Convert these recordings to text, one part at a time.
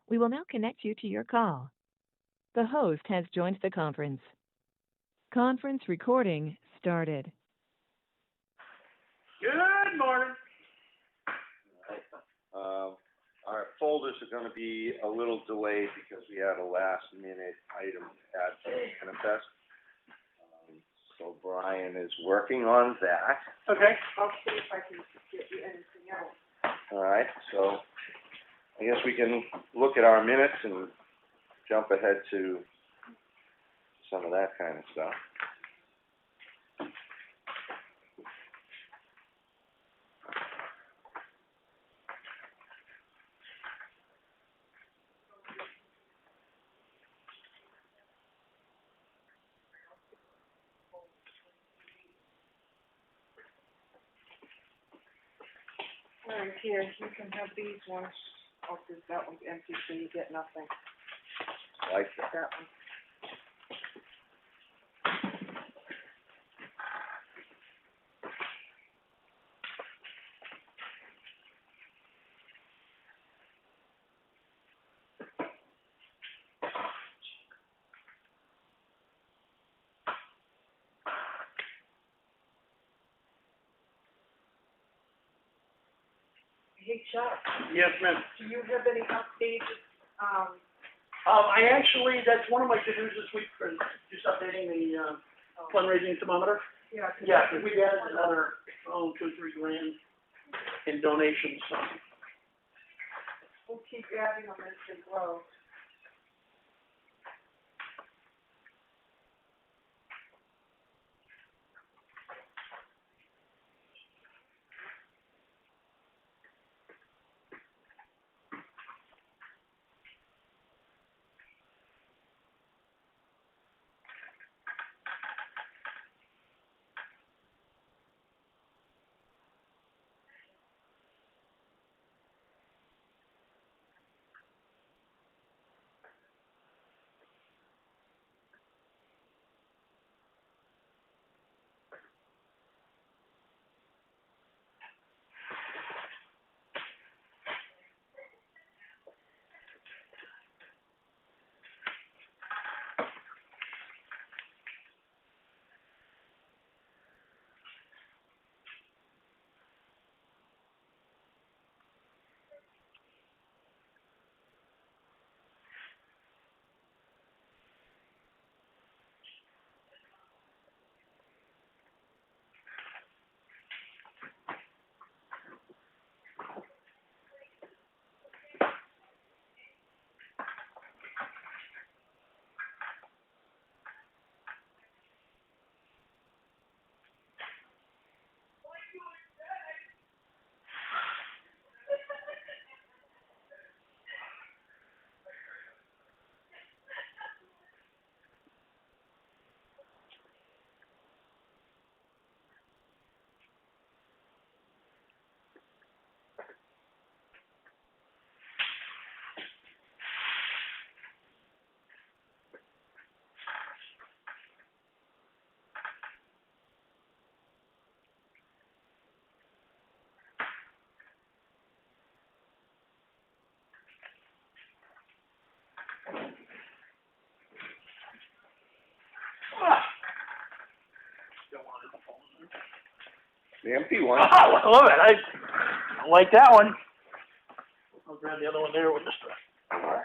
We will now connect you to your call. The host has joined the conference. Conference recording started. Good morning. Our folders are going to be a little delayed because we had a last-minute item to add to the manifest. So Brian is working on that. Okay. I'll see if I can get you anything else. All right, so I guess we can look at our minutes and jump ahead to some of that kind of stuff. All right, here, you can have these ones. Oh, because that one's empty, so you get nothing. Like that. That one. Hey, Chuck, Yes, ma'am. do you have any updated, I actually, that's one of my to-dos this week for just updating the, fundraising thermometer. yeah, 'cause Yeah, we added another, 2-3 grand in donations, so. we'll keep adding them as they grow. Don't want it to fall in. The empty one. I love it, I like that one. I'll grab the other one there with this stuff. All right.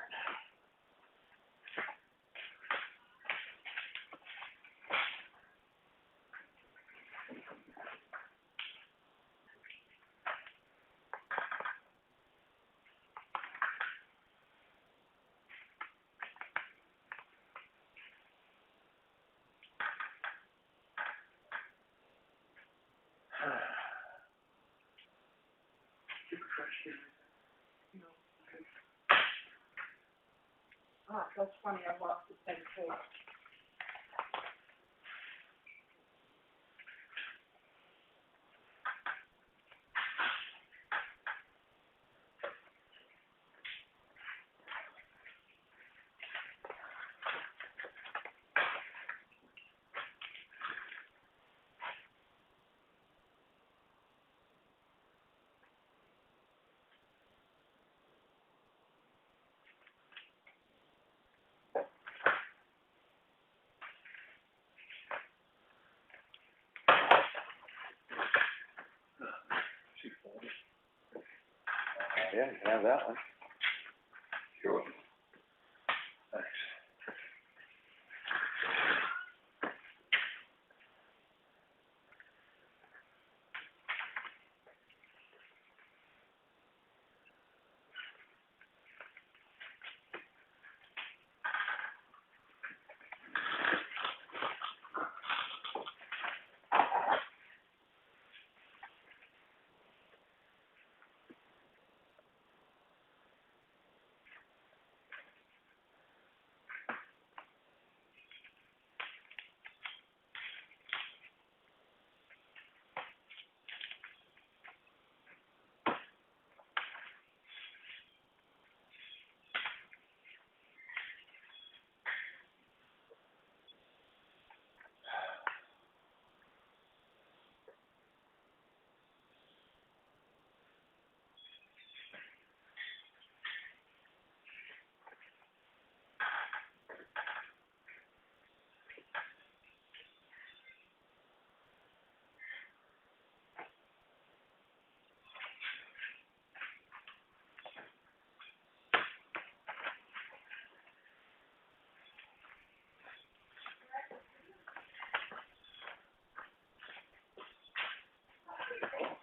Ah, that's funny, I lost the pen too. Yeah, you can have that one. Sure. Thanks.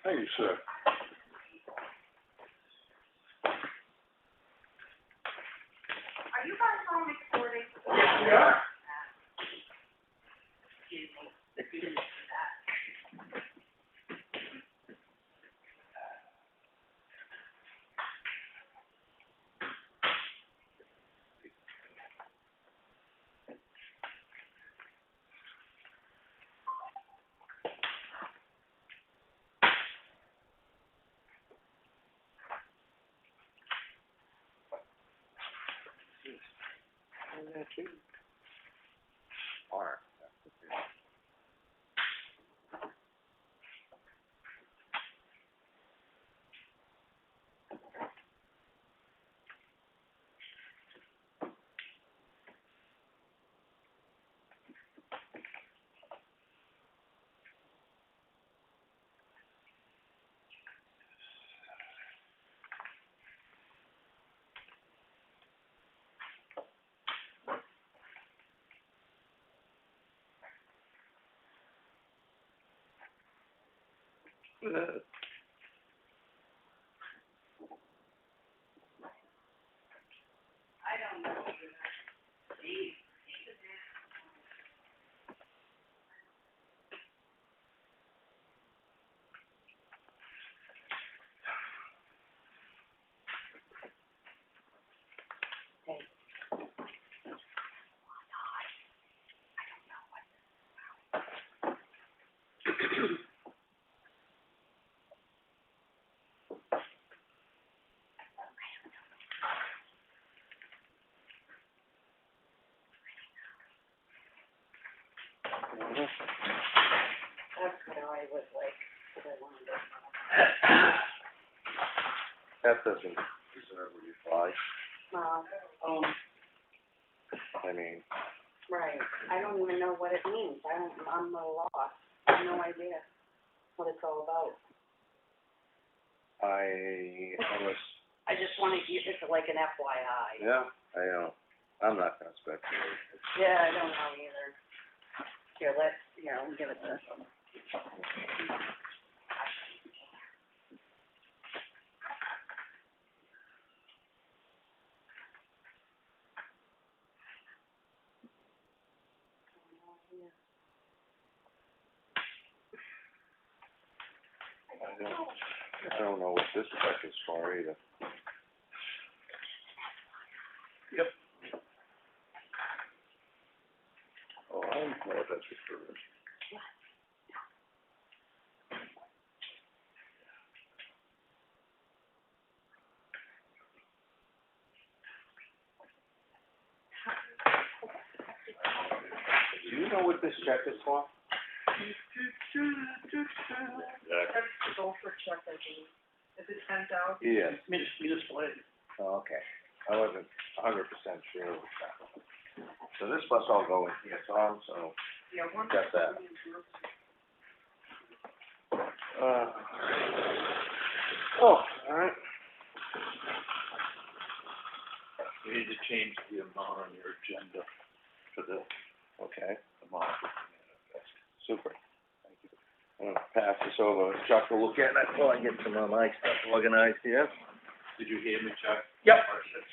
Thank you, sir. Are you guys all recording? Yeah. Excuse me. Mark. That's what I was like, what I wanted to know. That doesn't deserve a reply. I mean, Right, I don't even know what it means, I'm a lost, I have no idea what it's all about. I was, I just wanna use it like an FYI. yeah, I'm not gonna speculate. Yeah, I don't know either. Here, I'll give it to them. I don't know what this check is for either. Yep. Oh, I don't know what that's referring to. Do you know what this check is for? That's the Gopher check, I believe. Is it $10,000? Yes. Municipal aid. Oh, okay. I wasn't 100% sure of that. So this must all go in here, Tom, so Yeah, one. got that. Oh, all right. need to change the amount on your agenda for the Okay, amount. super. Thank you. I'm gonna pass this over, Chuck will look at it while I get some of my stuff organized here. Did you hear me, Chuck? Yep.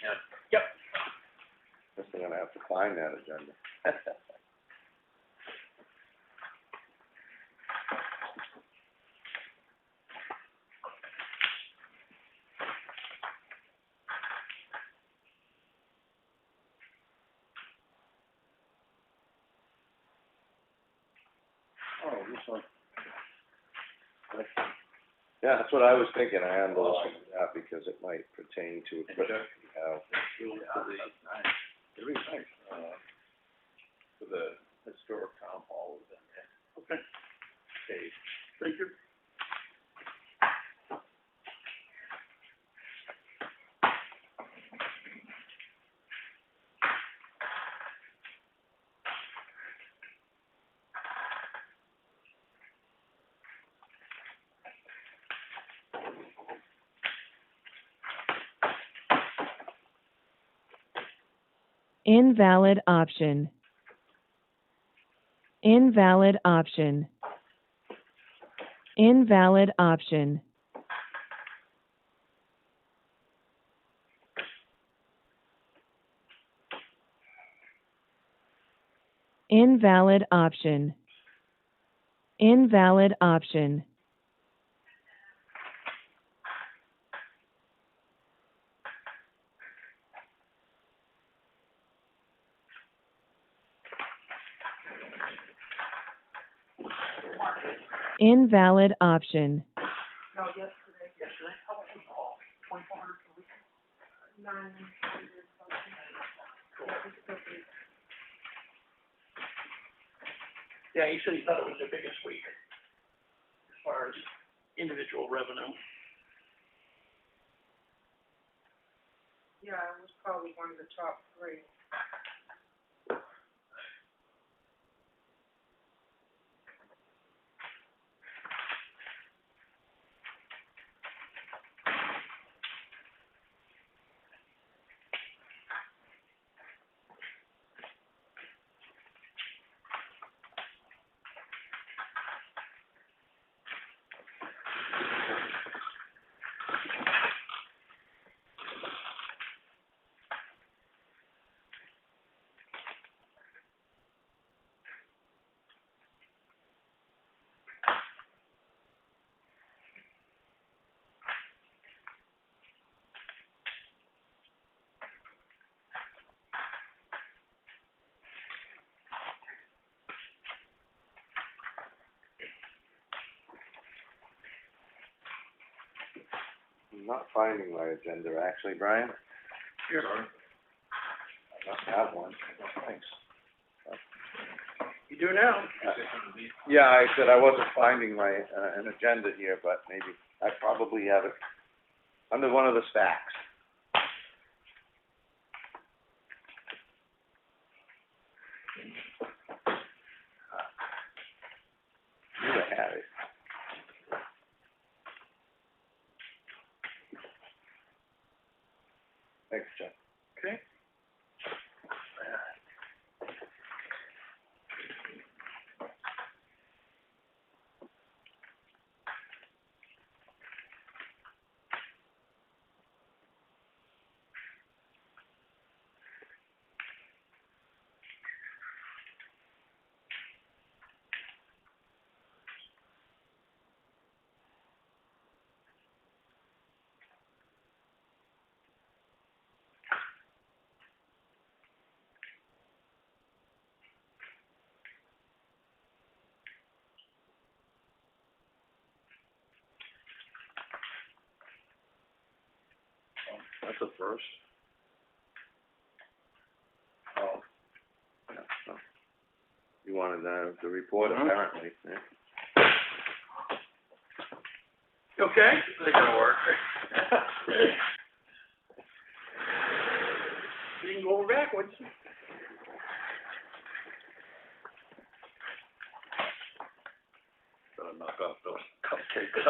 Yeah. Yep. Guess I'm gonna have to find that agenda. Oh, this one. Yeah, that's what I was thinking, I handled that because it might pertain to equipment we have. Really, nice. Very nice, for the historic town hall was in there. Okay. Okay. Thank you. Invalid option. Invalid option. Invalid option. Invalid option. Invalid option. Invalid option. No, yesterday. How much was the haul? 2,400 for the week? 900 something. Yeah, he said he thought it was the biggest week as far as individual revenue. Yeah, it was probably one of the top three. I'm not finding my agenda, actually, Brian. Here. I must have one. Thanks. You do now. Yeah, I said I wasn't finding my, an agenda here, but maybe, I probably have it under one of the stacks. You have it. Thanks, Chuck. Okay. That's a first. Oh. Yeah, so. You wanted, the report, apparently, yeah. You okay? They're gonna work. You can go over backwards. Gotta knock off those cupcakes.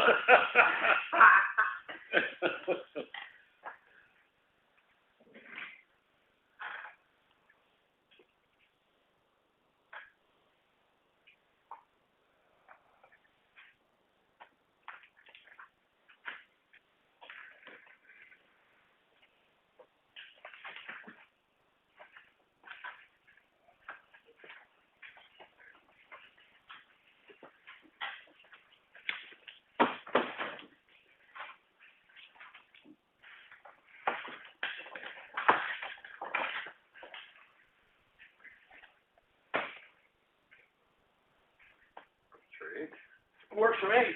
Works for me.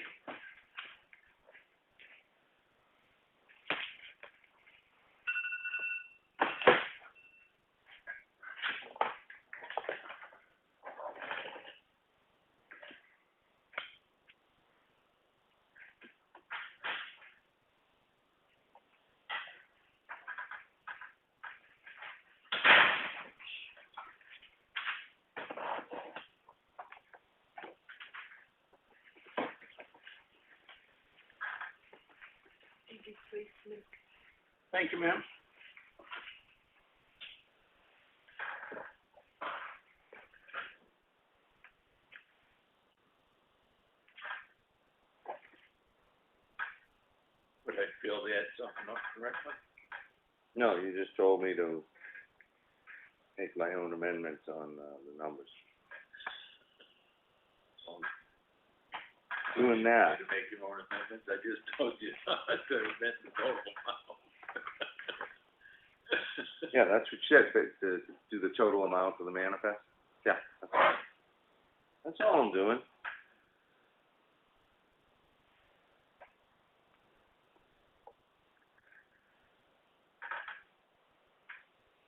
Thank you, ma'am. Would I feel they had something up correctly? No, you just told me to make my own amendments on, the numbers. So, I'm doing that. To make your own amendments, I just told you to amend the total amount. Yeah, that's what you said, but to do the total amount of the manifest? Yeah, that's all I'm doing.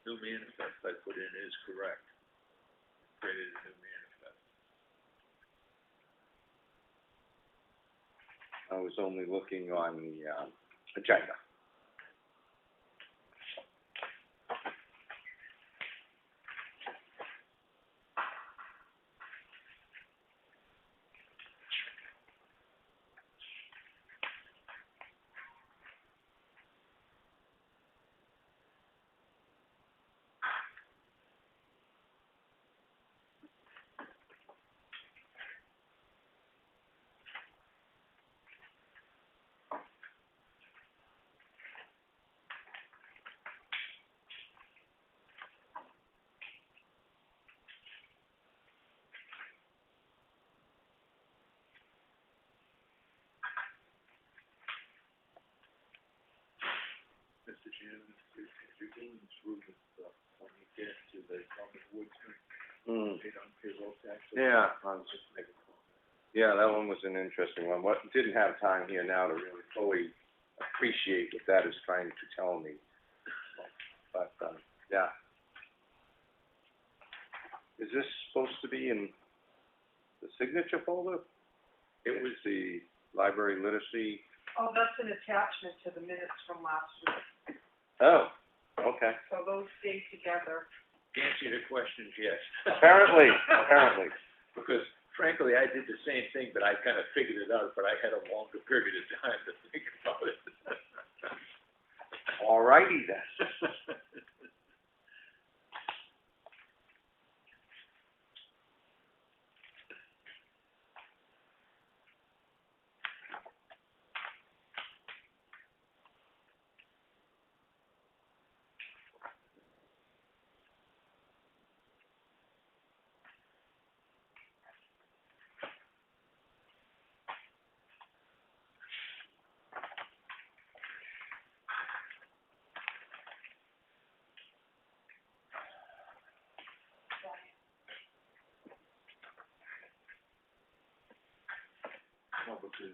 New manifest I put in is correct. Created a new manifest. I was only looking on the, agenda. Mr. Chairman, if you're going through this stuff, when you get to the Common Woodsman, paid on payroll taxes. Yeah, Just make a comment. yeah, that one was an interesting one. What, didn't have time here now to really fully appreciate what that is trying to tell me. But, yeah. Is this supposed to be in the signature folder? It was the library literacy. Oh, that's an attachment to the minutes from last week, Oh, okay. so those stay together. To answer your question, yes. Apparently. Because frankly, I did the same thing, but I kind of figured it out, but I had a longer period of time to think about it. All righty then. No, because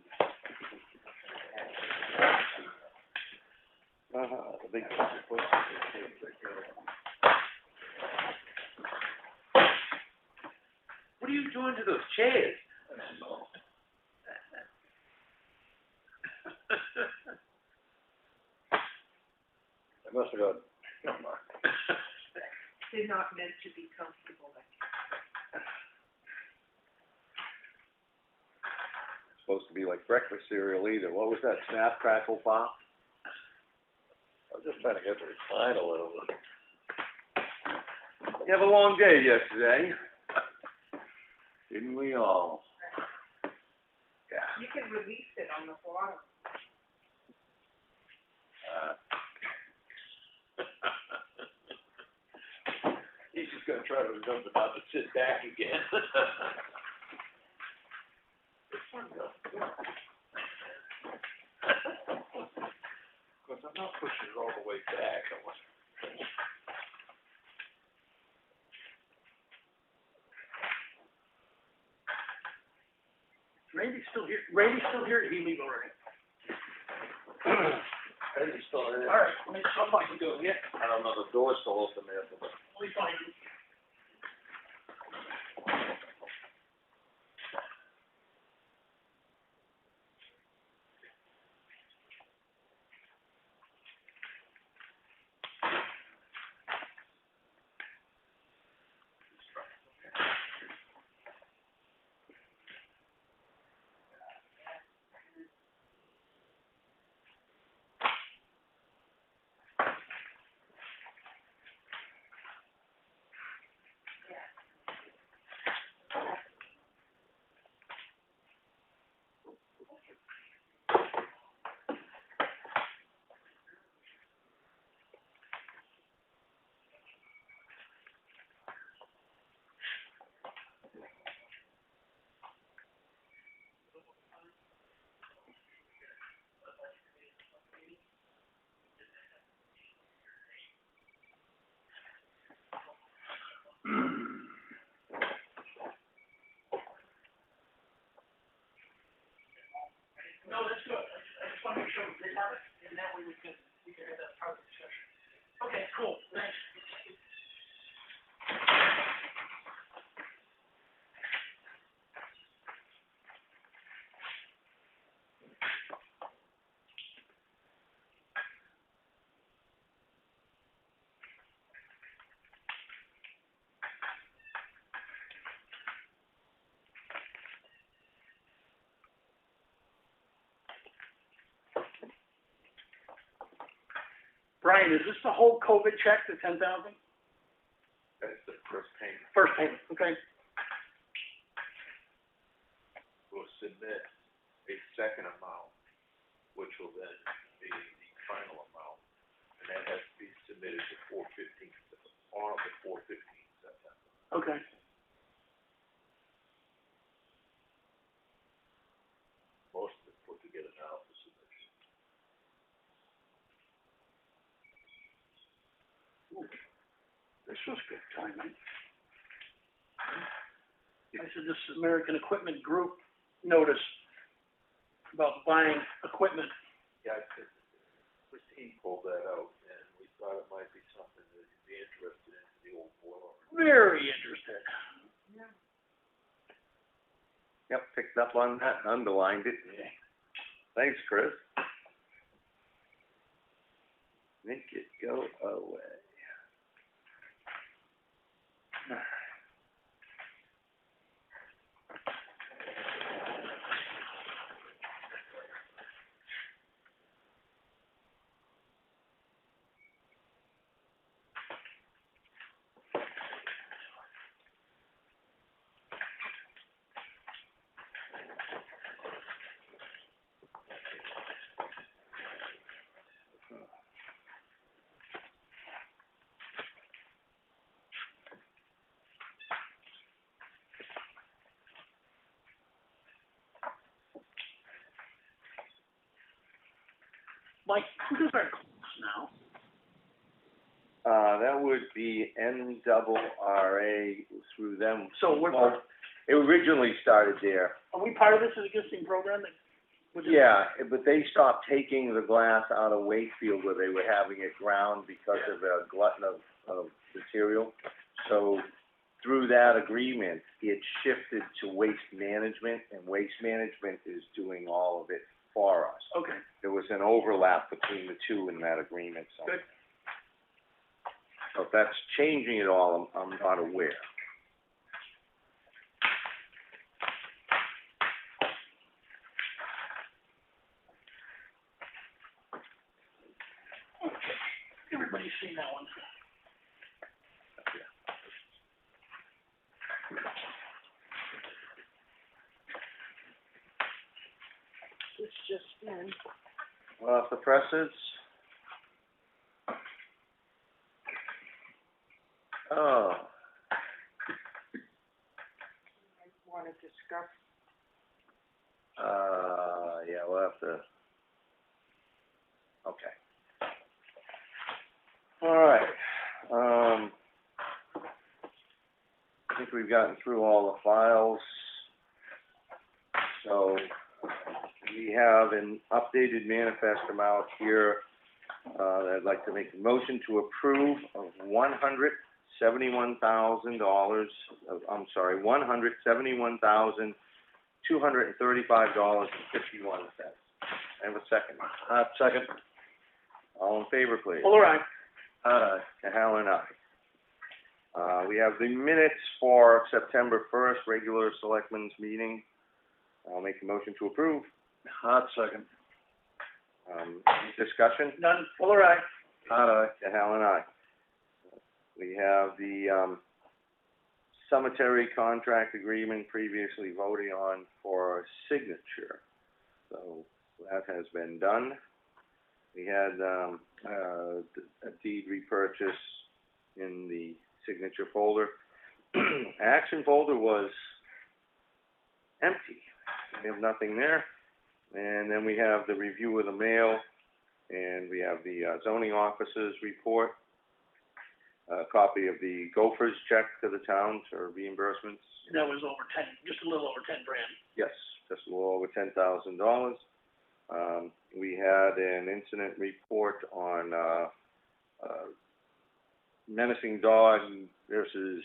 The big. what are you doing to those chairs? I don't know. I must have got. They're not meant to be comfortable. Supposed to be like breakfast cereal either. What was that, Snap, Crackle, Pop? I was just trying to get to recline a little bit. You have a long day yesterday. Didn't we all? Yeah. You can release it on the bottom. He's just gonna try to remember not to sit back again. Because I'm not pushing it all the way back. Randy's still here, did he leave already? Randy's still in All right, let me, I'll find you, yeah, I don't know, the door's still open there, but. let me find you. No, that's good. I just want to make sure we did have it, and that way we can have that part of the discussion. Okay, cool, thanks. Brian, is this the whole COVID check, the 10,000? That's the first payment. First payment, okay. We'll submit a second amount, which will then be the final amount, and that has to be submitted before on or before 15 September. Okay. Most of it's put together now for submission. This was good timing. I said this American Equipment Group notice about buying equipment. Yeah, Christine pulled that out, and we thought it might be something that you'd be interested in, the old boiler. Very interested. Yep, picked up on that and underlined it. Thanks, Chris. Make it go away. Mike, who does our class now? That would be NRRA through them. So we're, Well, it originally started there. are we part of this existing program that? Yeah, but they stopped taking the glass out of Wakefield where they were having it ground because of a glutton of material. So through that agreement, it shifted to Waste Management, and Waste Management is doing all of it for us. Okay, There was an overlap between the two in that agreement, so. good. So if that's changing it all, I'm not aware. Everybody's seen that one. It's just in. Well, if the presses. Oh, Want to discuss? yeah, we'll have to. Okay. All right. I think we've gotten through all the files. So, we have an updated manifest amount here, that I'd like to make a motion to approve of $171,000, $171,235.51. I have a second. Second. All in favor, please. All right. Hal and I. We have the minutes for September 1st, regular selectmen's meeting. I'll make a motion to approve. Second. Any discussion? None, all right. Hal and I. We have the, cemetery contract agreement previously voted on for signature. So that has been done. We had, a deed repurchase in the signature folder. Action folder was empty. We have nothing there. And then we have the review of the mail, and we have the zoning officer's report, a copy of the Gophers check to the town for reimbursements. That was over 10, just a little over 10 grand. Yes, just a little over $10,000. We had an incident report on, menacing dog versus,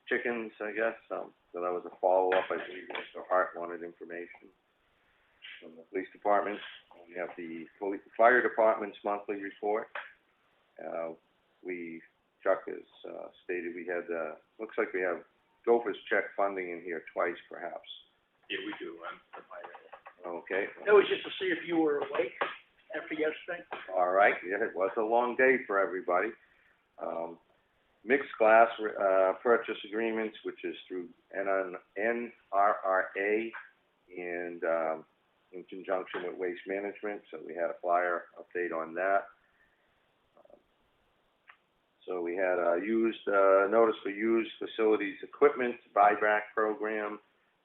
chickens, I guess. So that was a follow-up. I believe Mr. Hart wanted information from the police department. We have the fire department's monthly report. Chuck has, stated we had, looks like we have Gophers check funding in here twice, perhaps. Yeah, we do, Okay. That was just to see if you were awake after yesterday. All right, yeah, it was a long day for everybody. Mixed glass, purchase agreements, which is through NRRA and, in conjunction with Waste Management, so we had a flyer update on that. So we had a notice for used facilities equipment buyback program.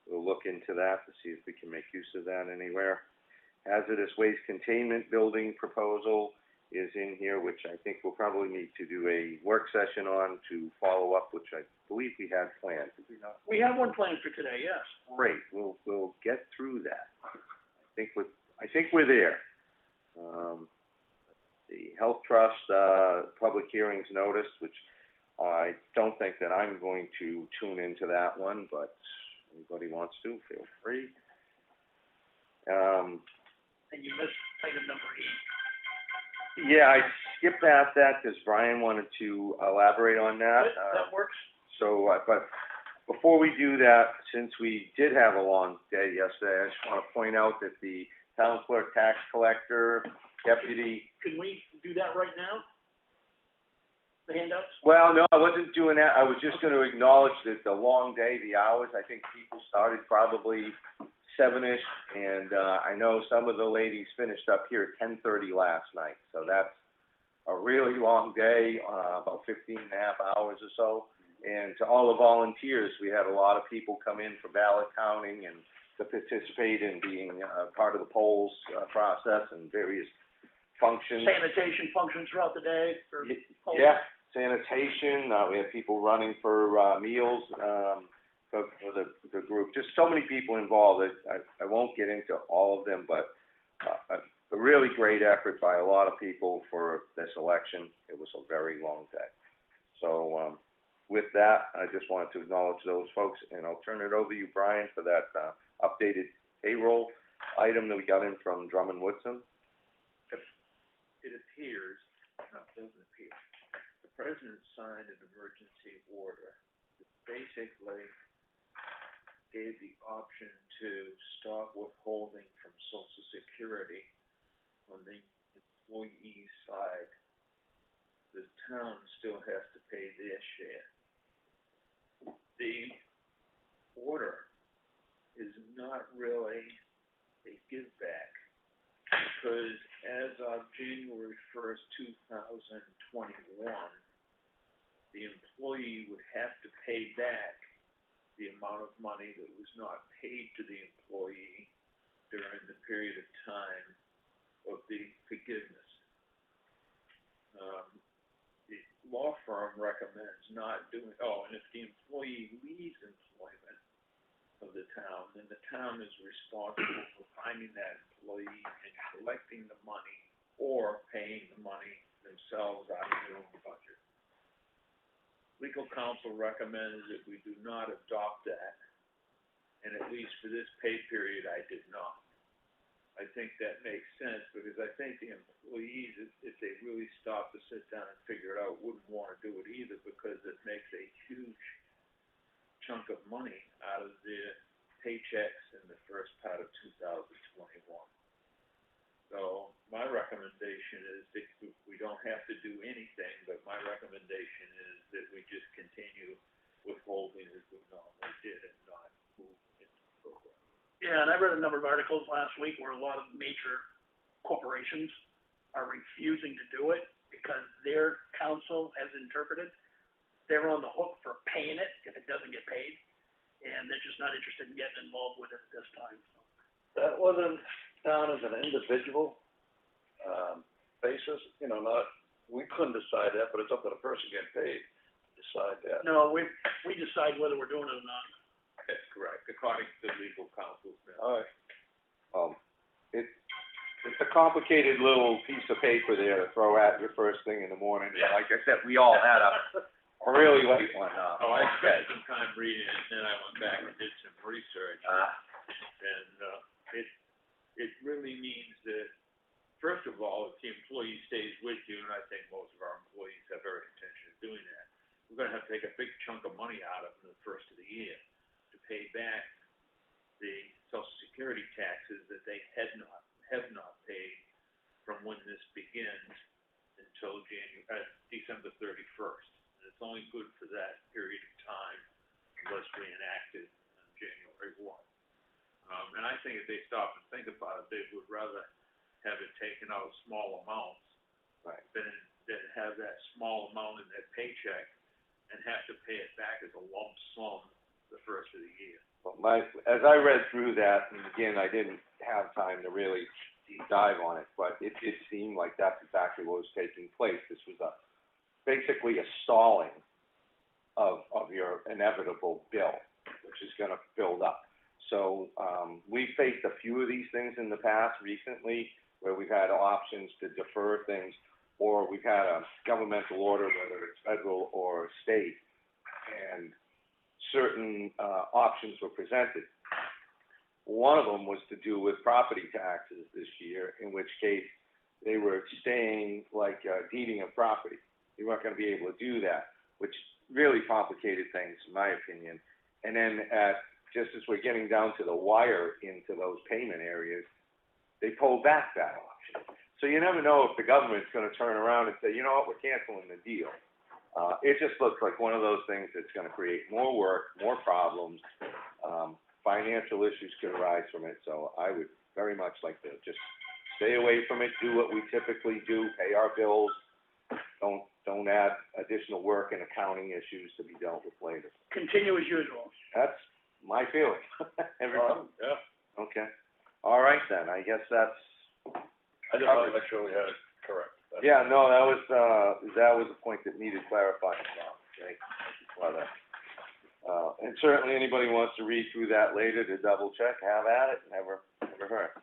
We'll look into that to see if we can make use of that anywhere. Hazardous waste containment building proposal is in here, which I think we'll probably need to do a work session on to follow up, which I believe we had planned. Did we not? We have one planned for today, yes. Great, we'll get through that. I think we're there. The Health Trust, public hearings notice, which I don't think that I'm going to tune into that one, but anybody wants to, feel free. And you missed item number 8. Yeah, I skipped past that because Brian wanted to elaborate on that. That works. So, but before we do that, since we did have a long day yesterday, I just want to point out that the town clerk, tax collector, deputy. Can we do that right now? The handouts? Well, no, I wasn't doing that. I was just going to acknowledge that the long day, the hours, I think people started probably 7-ish, and I know some of the ladies finished up here at 10:30 last night. So that's a really long day, about 15 and a half hours or so. And to all the volunteers, we had a lot of people come in for ballot counting and to participate in being part of the polls process and various functions. Sanitation functions throughout the day? Or yeah, sanitation. We had people running for meals for the group. Just so many people involved. I won't get into all of them, but a really great effort by a lot of people for this election. It was a very long day. So with that, I just wanted to acknowledge those folks, and I'll turn it over to you, Brian, for that updated payroll item that we got in from Drummond Woodson. It appears, no, it doesn't appear, the president signed an emergency order that basically gave the option to stop withholding from Social Security on the employee side. The town still has to pay their share. The order is not really a give back, because as of January 1st, 2021, the employee would have to pay back the amount of money that was not paid to the employee during the period of time of the forgiveness. The law firm recommends not doing, and if the employee leaves employment, of the town, then the town is responsible for finding that employee and collecting the money or paying the money themselves out of their own budget. Legal counsel recommends that we do not adopt that, and at least for this pay period, I did not. I think that makes sense, because I think the employees, if they really stop to sit down and figure it out, wouldn't want to do it either, because it makes a huge chunk of money out of their paychecks in the first part of 2021. So my recommendation is that we don't have to do anything, but my recommendation is that we just continue withholding as we normally did and not move into the program. Yeah, and I read a number of articles last week where a lot of major corporations are refusing to do it because their counsel has interpreted they're on the hook for paying it if it doesn't get paid, and they're just not interested in getting involved with it at this time, so. That wasn't done as an individual, basis, you know, we couldn't decide that, but it's up to the person getting paid to decide that. No, we decide whether we're doing it or not. That's correct, according to legal counsel's now. All right. It's a complicated little piece of paper there to throw at you first thing in the morning. Yeah. Like I said, we all had a really late one, Oh, I spent some time reading it, and then I went back and did some research. And, it really means that, first of all, if the employee stays with you, and I think most of our employees have every intention of doing that, we're gonna have to take a big chunk of money out of them the first of the year to pay back the Social Security taxes that they have not paid from when this begins until December 31st. And it's only good for that period of time unless we enact it on January 1. And I think if they stop and think about it, they would rather have it taken out small amounts, Right. than have that small amount in their paycheck and have to pay it back as a lump sum the first of the year. Well, as I read through that, and again, I didn't have time to really deep dive on it, but it seemed like that's exactly what was taking place. This was basically a stalling of your inevitable bill, which is gonna build up. So, we faced a few of these things in the past recently, where we've had options to defer things, or we've had a governmental order, whether it's federal or state, and certain options were presented. One of them was to do with property taxes this year, in which case they were staying like deeding of property. You weren't going to be able to do that, which really complicated things, in my opinion. And then just as we're getting down to the wire into those payment areas, they pulled back that option. So you never know if the government's going to turn around and say, you know what, we're canceling the deal. It just looks like one of those things that's going to create more work, more problems. Financial issues could arise from it. So I would very much like to just stay away from it, do what we typically do, pay our bills. Don't add additional work and accounting issues to be dealt with later. Continue as usual. That's my feeling. Everyone? Yeah. Okay. All right then. I guess that's. I just wanted to make sure we had it correct. Yeah, no, that was a point that needed clarifying. Okay. Well, and certainly anybody wants to read through that later to double check, have at it. Never hurt.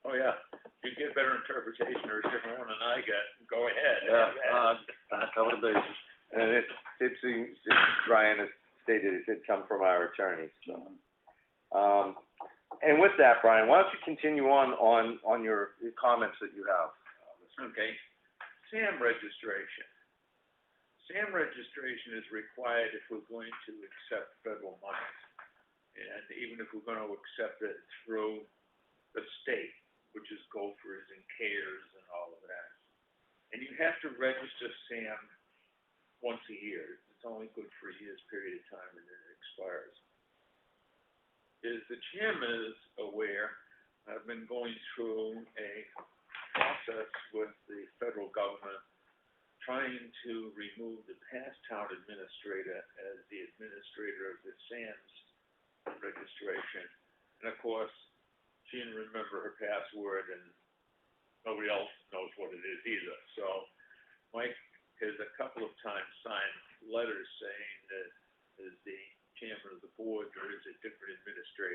Oh, yeah. If you get a better interpretation or a different one than I get, go ahead. Yeah, cover the bases. And it seems, Brian has stated it did come from our attorneys, so. And with that, Brian, why don't you continue on your comments that you have? Okay. SAM registration. SAM registration is required if we're going to accept federal money. And even if we're going to accept it through the state, which is Gophers and CARES and all of that. And you have to register SAM once a year. It's only good for a year's period of time and then it expires. As the chairman is aware, I've been going through a process with the federal government trying to remove the past town administrator as the administrator of the SAM's registration. And of course, she didn't remember her password and nobody else knows what it is either. So Mike has a couple of times signed letters saying that as the chairman of the board, there is a different administrator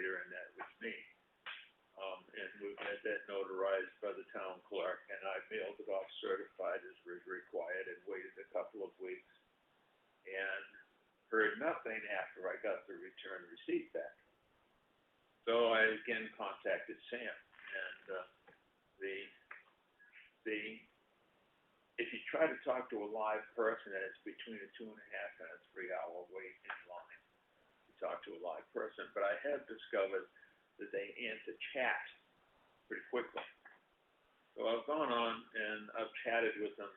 heard nothing after I got the return receipt back. So I again contacted Sam, and, if you try to talk to a live person, it's between a 2.5 and a 3 hour wait in line to talk to a live person. But I have discovered that they answer chat pretty quickly. So I've gone on and I've chatted with them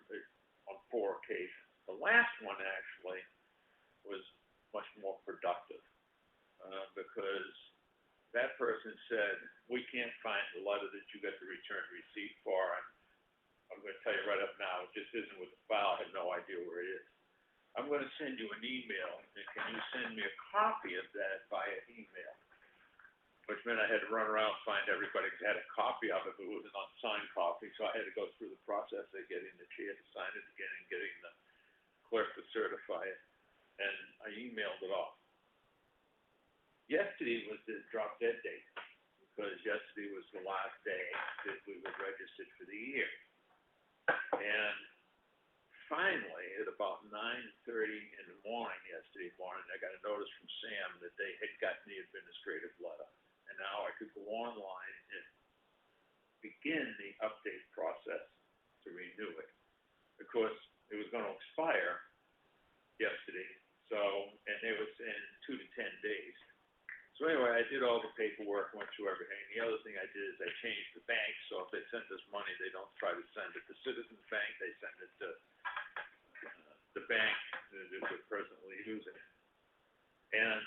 on 4 occasions. The last one actually was much more productive, because that person said, we can't find the letter that you got the return receipt for, and I'm going to tell you right up now, it just isn't with the file. I have no idea where it is. I'm going to send you an email, and can you send me a copy of that via email? Which meant I had to run around and find everybody who had a copy of it, but it was an unsigned copy, so I had to go through the process of getting the chair to sign it again and getting the clerk to certify it, and I emailed it off. Yesterday was the drop dead date, because yesterday was the last day that we were registered for the year. And finally, at about 9:30 in the morning yesterday morning, I got a notice from Sam that they had gotten the administrative letter. And now I could go online and begin the update process to renew it. Of course, it was going to expire yesterday, and it was in 2 to 10 days. So anyway, I did all the paperwork, went through everything. The other thing I did is I changed the bank, so if they send us money, they don't try to send it to Citizens Bank, they send it to the bank that we're presently using. And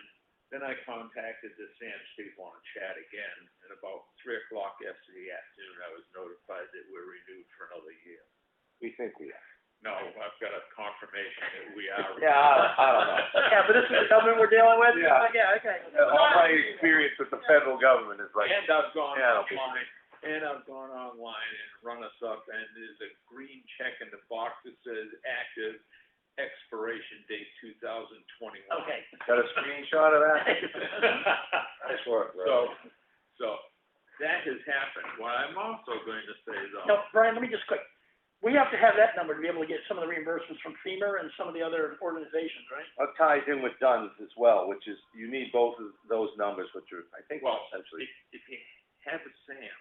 then I contacted the Sam's people on chat again, and about 3 o'clock yesterday afternoon, I was notified that we're renewed for another year. We think we are. No, I've got a confirmation that we are. Yeah, I don't know. Yeah, but this is the government we're dealing with? Yeah. Yeah, okay. All my experience with the federal government is like, And I've gone yeah. online and run us up, and there's a green check in the box that says active, expiration date 2021. Okay. got a screenshot of that? Nice work, bro. So that has happened. What I'm also going to say though. No, Brian, let me just quick. We have to have that number to be able to get some of the reimbursements from FEMA and some of the other organizations, right? That ties in with DUNS as well, which is, you need both of those numbers, which are, I think, Well, essentially. if you have a SAM,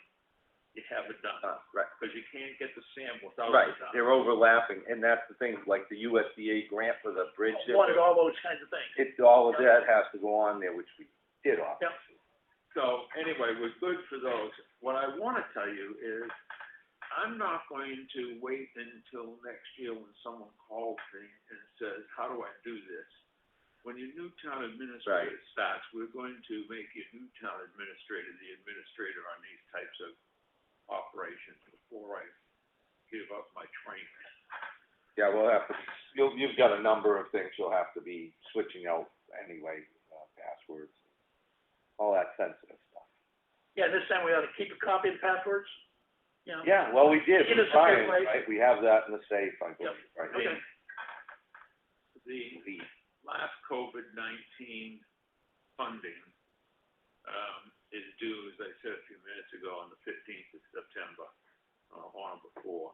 you have it done. Right. Because you can't get the SAM without Right, it done. they're overlapping, and that's the thing, like the USDA grant for the bridge. One of all those kinds of things. All of that has to go on there, which we did obviously. So anyway, we're good for those. What I want to tell you is, I'm not going to wait until next year when someone calls me and says, how do I do this? When your new town administrator starts, we're going to make your new town administrator the administrator on these types of operations before I give up my training. Yeah, we'll have to, you've got a number of things you'll have to be switching out anyway, passwords, all that sensitive stuff. Yeah, this time we ought to keep a copy of the passwords, you know? Yeah, well, we did, It is a Brian, good place. right, we have that in the safe, I believe, right? Okay. The last COVID-19 funding, is due, as I said a few minutes ago, on the 15th of September, on or before.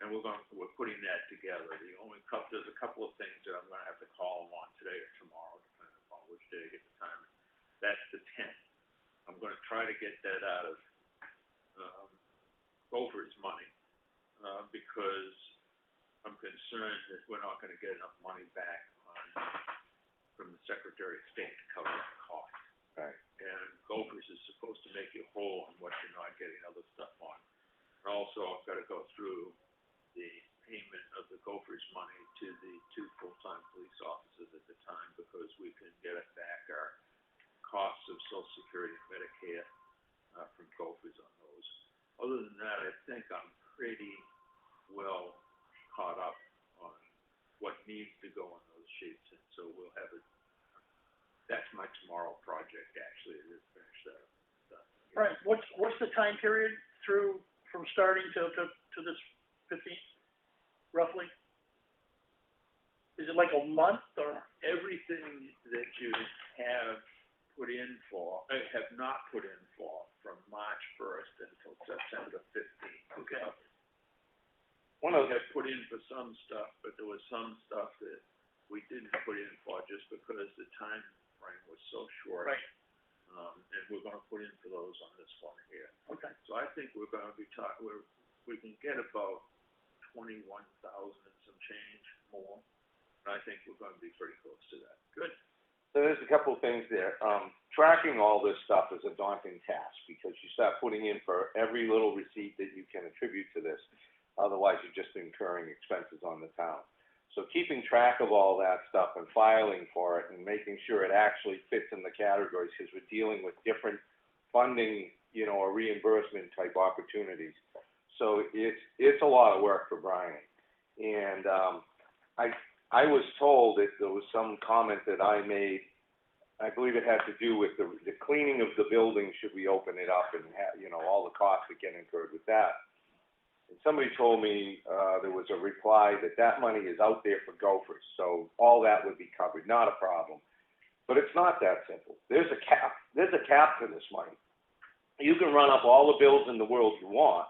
And we're putting that together. There's a couple of things that I'm gonna have to call them on today or tomorrow, depending upon which day I get the time. That's the 10th. I'm gonna try to get that out of, Gopher's money, because I'm concerned that we're not gonna get enough money back from the Secretary of State to cover the cost. Right. And Gopher's is supposed to make you whole on what you're not getting other stuff on. And also, I've got to go through the payment of the Gopher's money to the 2 full-time police officers at the time, because we can get it back our costs of Social Security and Medicare, from Gopher's on those. Other than that, I think I'm pretty well caught up on what needs to go on those sheets, and so we'll have it. That's my tomorrow project, actually, is to finish that up. Right, what's the time period from starting to this 15th, roughly? Is it like a month, or? Everything that you have put in for, have not put in for, from March 1st until September 15th. Okay. We have put in for some stuff, but there was some stuff that we didn't put in for just because because the time frame was so short. Right, And we're gonna put in for those on this one here. okay. So I think we're gonna be we can get about 21,000 and some change more. And I think we're gonna be pretty close to that. Good. So there's a couple of things there. Tracking all this stuff is a daunting task because you start putting in for every little receipt that you can attribute to this. Otherwise, you're just incurring expenses on the town. So keeping track of all that stuff and filing for it and making sure it actually fits in the categories, because we're dealing with different funding, or reimbursement type opportunities. So it's a lot of work for Brian. And I was told that there was some comment that I made, I believe it had to do with the cleaning of the building, should we open it up and have, all the costs that get incurred with that. And somebody told me, there was a reply that money is out there for gophers, so all that would be covered, not a problem. But it's not that simple. There's a cap to this money. You can run up all the bills in the world you want,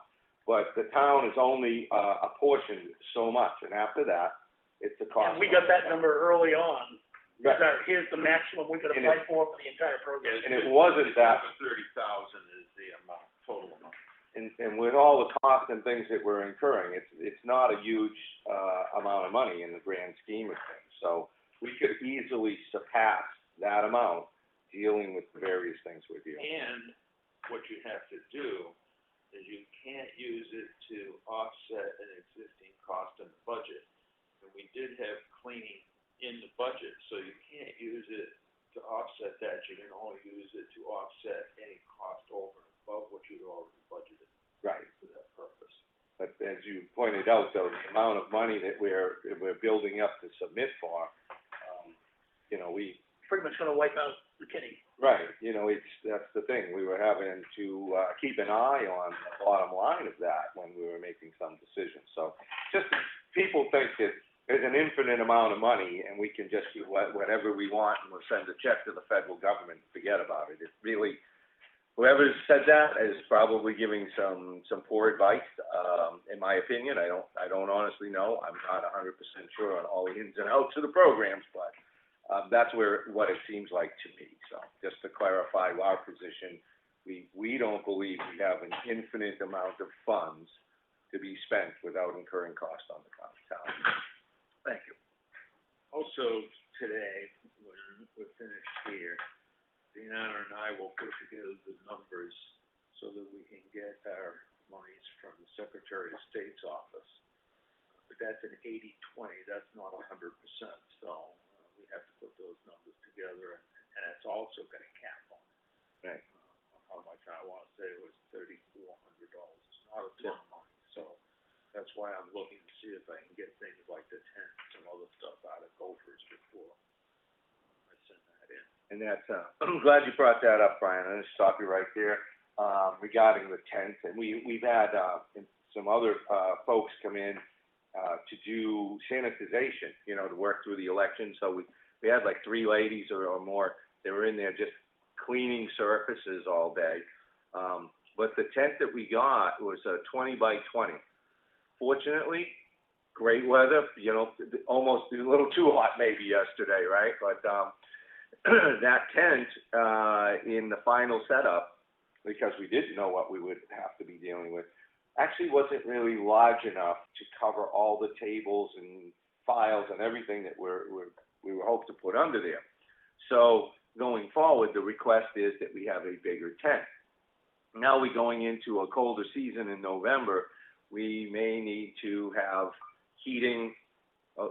but the town is only, apportioned so much, and after that, it's the cost. And we got that number early on. Right. Here's the maximum we could And apply for the entire program. And it wasn't that. 30,000 is the amount, total amount. And with all the costs and things that we're incurring, it's not a huge, amount of money in the grand scheme of things. So we could easily surpass that amount dealing with the various things we're dealing with. And what you have to do is you can't use it to offset an existing cost in the budget. And we did have cleaning in the budget, so you can't use it to offset that. You can only use it to offset any cost over and above what you'd already budgeted. Right. For that purpose. But as you pointed out, though, the amount of money that we're building up to submit for, we. Pretty much gonna wipe out the kitty. Right, that's the thing. We were having to, keep an eye on the bottom line of that when we were making some decisions. So just people think that there's an infinite amount of money and we can just do whatever we want and we'll send a check to the federal government and forget about it. It's really, whoever said that is probably giving some poor advice. In my opinion, I don't honestly know. I'm not 100% sure on all the ins and outs of the programs, but that's what it seems like to me. So just to clarify our position, we don't believe we have an infinite amount of funds to be spent without incurring costs on the town. Thank you. Also, today, when we're finished here, Deanna and I will put together the numbers so that we can get our monies from the Secretary of State's office. But that's an 80-20, that's not 100%, so we have to put those numbers together, and it's also got a cap on it. Right. How much I want to say it was $3,400. It's not a ton of money, so that's why I'm looking to see if I can get things like the tents and other stuff out of gophers before I send that in. And that's, I'm glad you brought that up, Brian. I'm going to stop you right there, regarding the tent. And we've had, some other, folks come in, to do sanitization, to work through the election. So we had like 3 ladies or more. They were in there just cleaning surfaces all day. But the tent that we got was a 20 by 20. Fortunately, great weather, almost a little too hot maybe yesterday, right? But that tent, in the final setup, because we didn't know what we would have to be dealing with, actually wasn't really large enough to cover all the tables and files and everything that we were hoped to put under there. So going forward, the request is that we have a bigger tent. Now we're going into a colder season in November. We may need to have heating,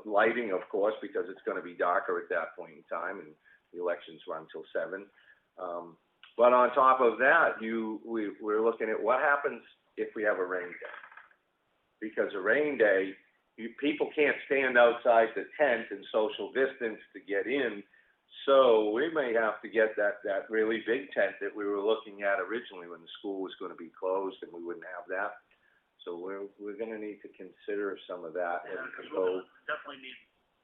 lighting, of course, because it's going to be darker at that point in time, and the elections run till 7. But on top of that, we're looking at what happens if we have a rain day. Because a rain day, people can't stand outside the tent and social distance to get in, so we may have to get that really big tent that we were looking at originally when the school was going to be closed, and we wouldn't have that. So we're going to need to consider some of that. Yeah, and because go, we'll definitely need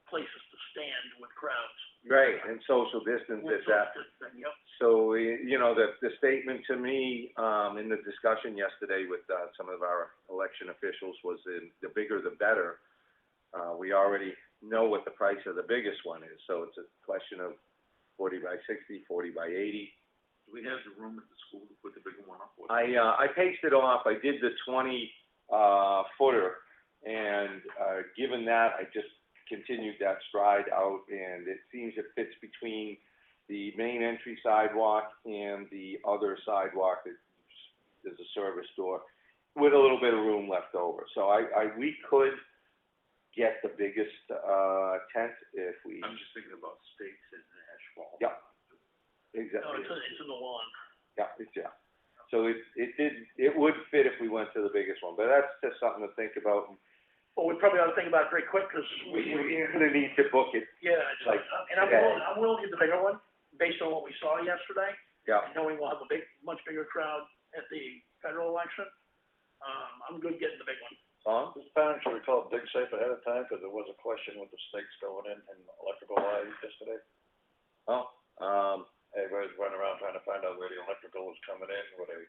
places to stand with crowds. right, and social distance at that. Yep. So, the statement to me, in the discussion yesterday with, some of our election officials was the bigger the better. We already know what the price of the biggest one is, so it's a question of 40 by 60, 40 by 80. Do we have the room at the school to put the bigger one up? I pasted off, I did the 20, footer, and, given that, I just continued that stride out, and it seems it fits between the main entry sidewalk and the other sidewalk that there's a service door with a little bit of room left over. So we could get the biggest, tent if we. I'm just thinking about stakes and asphalt. Yeah, exactly. No, it's in the lawn. Yeah. So it would fit if we went to the biggest one, but that's just something to think about. Well, we probably ought to think about it very quick, because We're gonna need to book it. yeah, Like, and I'm willing to get the bigger one, based on what we saw yesterday. Yeah. Knowing we'll have a much bigger crowd at the federal election. I'm good getting the big one. Tom? This parent should we call it dig safe ahead of time, because there was a question with the stakes going in and electrical lines yesterday. Oh, Everybody's running around trying to find out where the electrical was coming in, where they,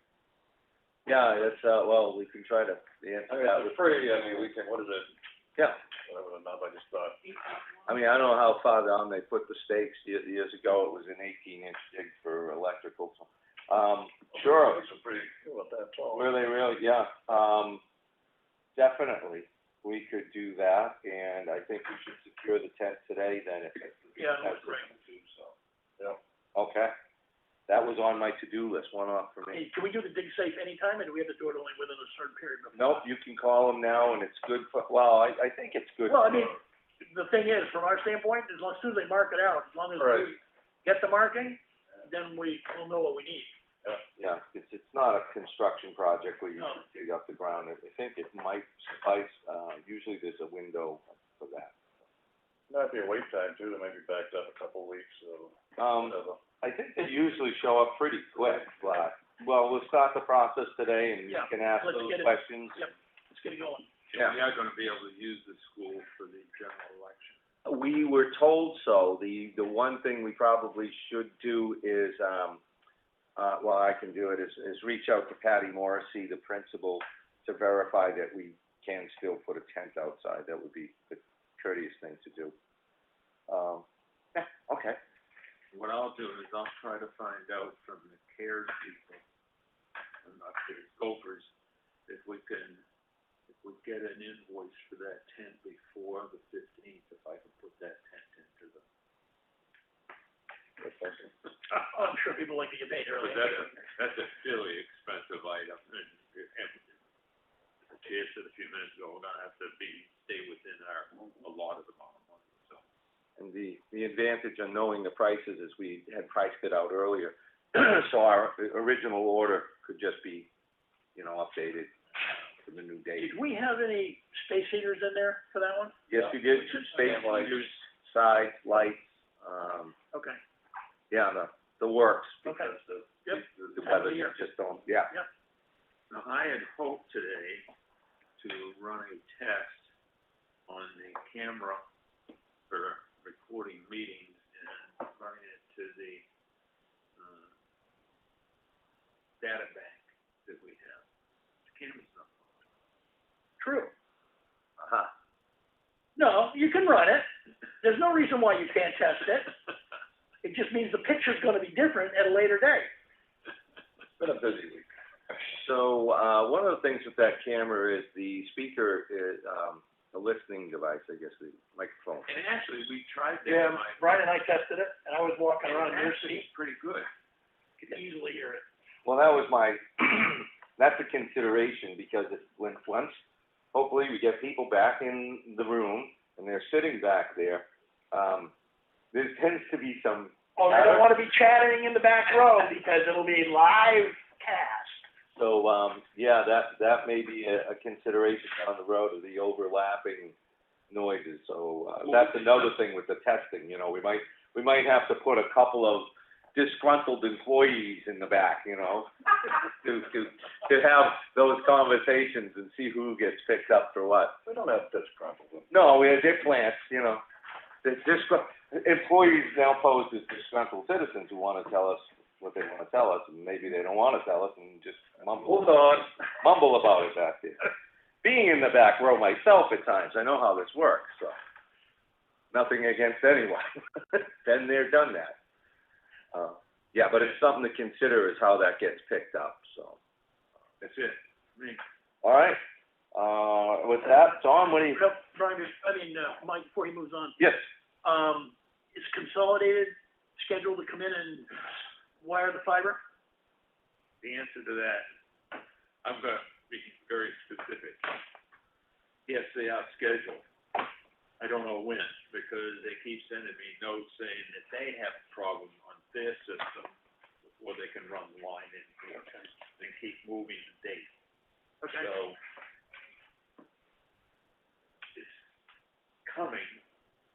yeah, that's, well, we can try to answer that. it's free, we can, what is it, Yeah, whatever the number, I just thought. I mean, I don't know how far down they put the stakes. Years ago, it was an 18-inch dig for electrical. Sure. It's a pretty, about that tall. Were they really? Yeah. Definitely, we could do that, and I think we should secure the tent today. Then, if it, Yeah, that's great. So, yeah. okay. That was on my to-do list. One off for me. Hey, can we do the dig safe anytime, or do we have to do it only within a certain period of time? Nope, you can call them now, and it's good for. Well, I think it's good. Well, I mean, the thing is, from our standpoint, as soon as they mark it out, as long as Right. we get the marking, then we'll know what we need. Yeah, it's not a construction project where you No. dig up the ground. I think it might suffice. Usually there's a window for that. Might be a wait time too, they might be backed up a couple of weeks, so, whatever. I think they usually show up pretty quick, but, well, we'll start the process today, and you Yeah, can ask let's those get it. questions. Yep, let's get it going. Yeah. We are gonna be able to use the school for the general election. We were told so. The one thing we probably should do is, well, I can do it, is reach out to Patty Morrissey, the principal, to verify that we can still put a tent outside. That would be the courteous thing to do. Yeah, okay. What I'll do is I'll try to find out from the CARES people, and not CARES, Gophers, if we get an invoice for that tent before the 15th, if I can put that tent into the. Oh, I'm sure people like to get paid early. But that's a fairly expensive item, and the chair said a few minutes ago, we're gonna have to stay within our allotted amount of money, so. And the advantage of knowing the prices is we had priced it out earlier. So our original order could just be, updated for the new date. Did we have any space heaters in there for that one? Yes, we did. Space heaters, side lights, Okay, yeah, the works, okay. because Yep. the weather just don't, yeah. Yep. Now, I had hoped today to run a test on the camera for recording meetings and running it to the, data bank that we have. The camera's not on. True. Uh-huh. No, you can run it. There's no reason why you can't test it. It just means the picture's gonna be different at a later date. It's been a busy week. So, one of the things with that camera is the speaker is, a listening device, I guess, the microphone. And actually, we tried that. Yeah, Brian and I tested it, and I was walking around your Actually, seat, it's pretty good. you could easily hear it. Well, that was that's a consideration, because once, hopefully, we get people back in the room, and they're sitting back there, there tends to be some. Oh, you don't wanna be chattering in the back row, because it'll be live cast. So, yeah, that may be a consideration down the road of the overlapping noises. So, that's another thing with the testing, we might have to put a couple of disgruntled employees in the back, to have those conversations and see who gets picked up for what. We don't have disgruntled. No, they're plants, employees now posed as disgruntled citizens who wanna tell us what they wanna tell us, and maybe they don't wanna tell us and just mumble about it back there. Being in the back row myself at times, I know how this works, so. nothing against anyone. Then they're done that. Yeah, but it's something to consider is how that gets picked up, so. That's it, me. All right, with that, Tom, what do you? Brian, Mike, before he moves on, Yes. is Consolidated scheduled to come in and wire the fiber? The answer to that, I'm gonna be very specific. Yes, they are scheduled. I don't know when, because they keep sending me notes saying that they have a problem on their system before they can run the line in here. They keep moving the date. Okay. So, it's coming,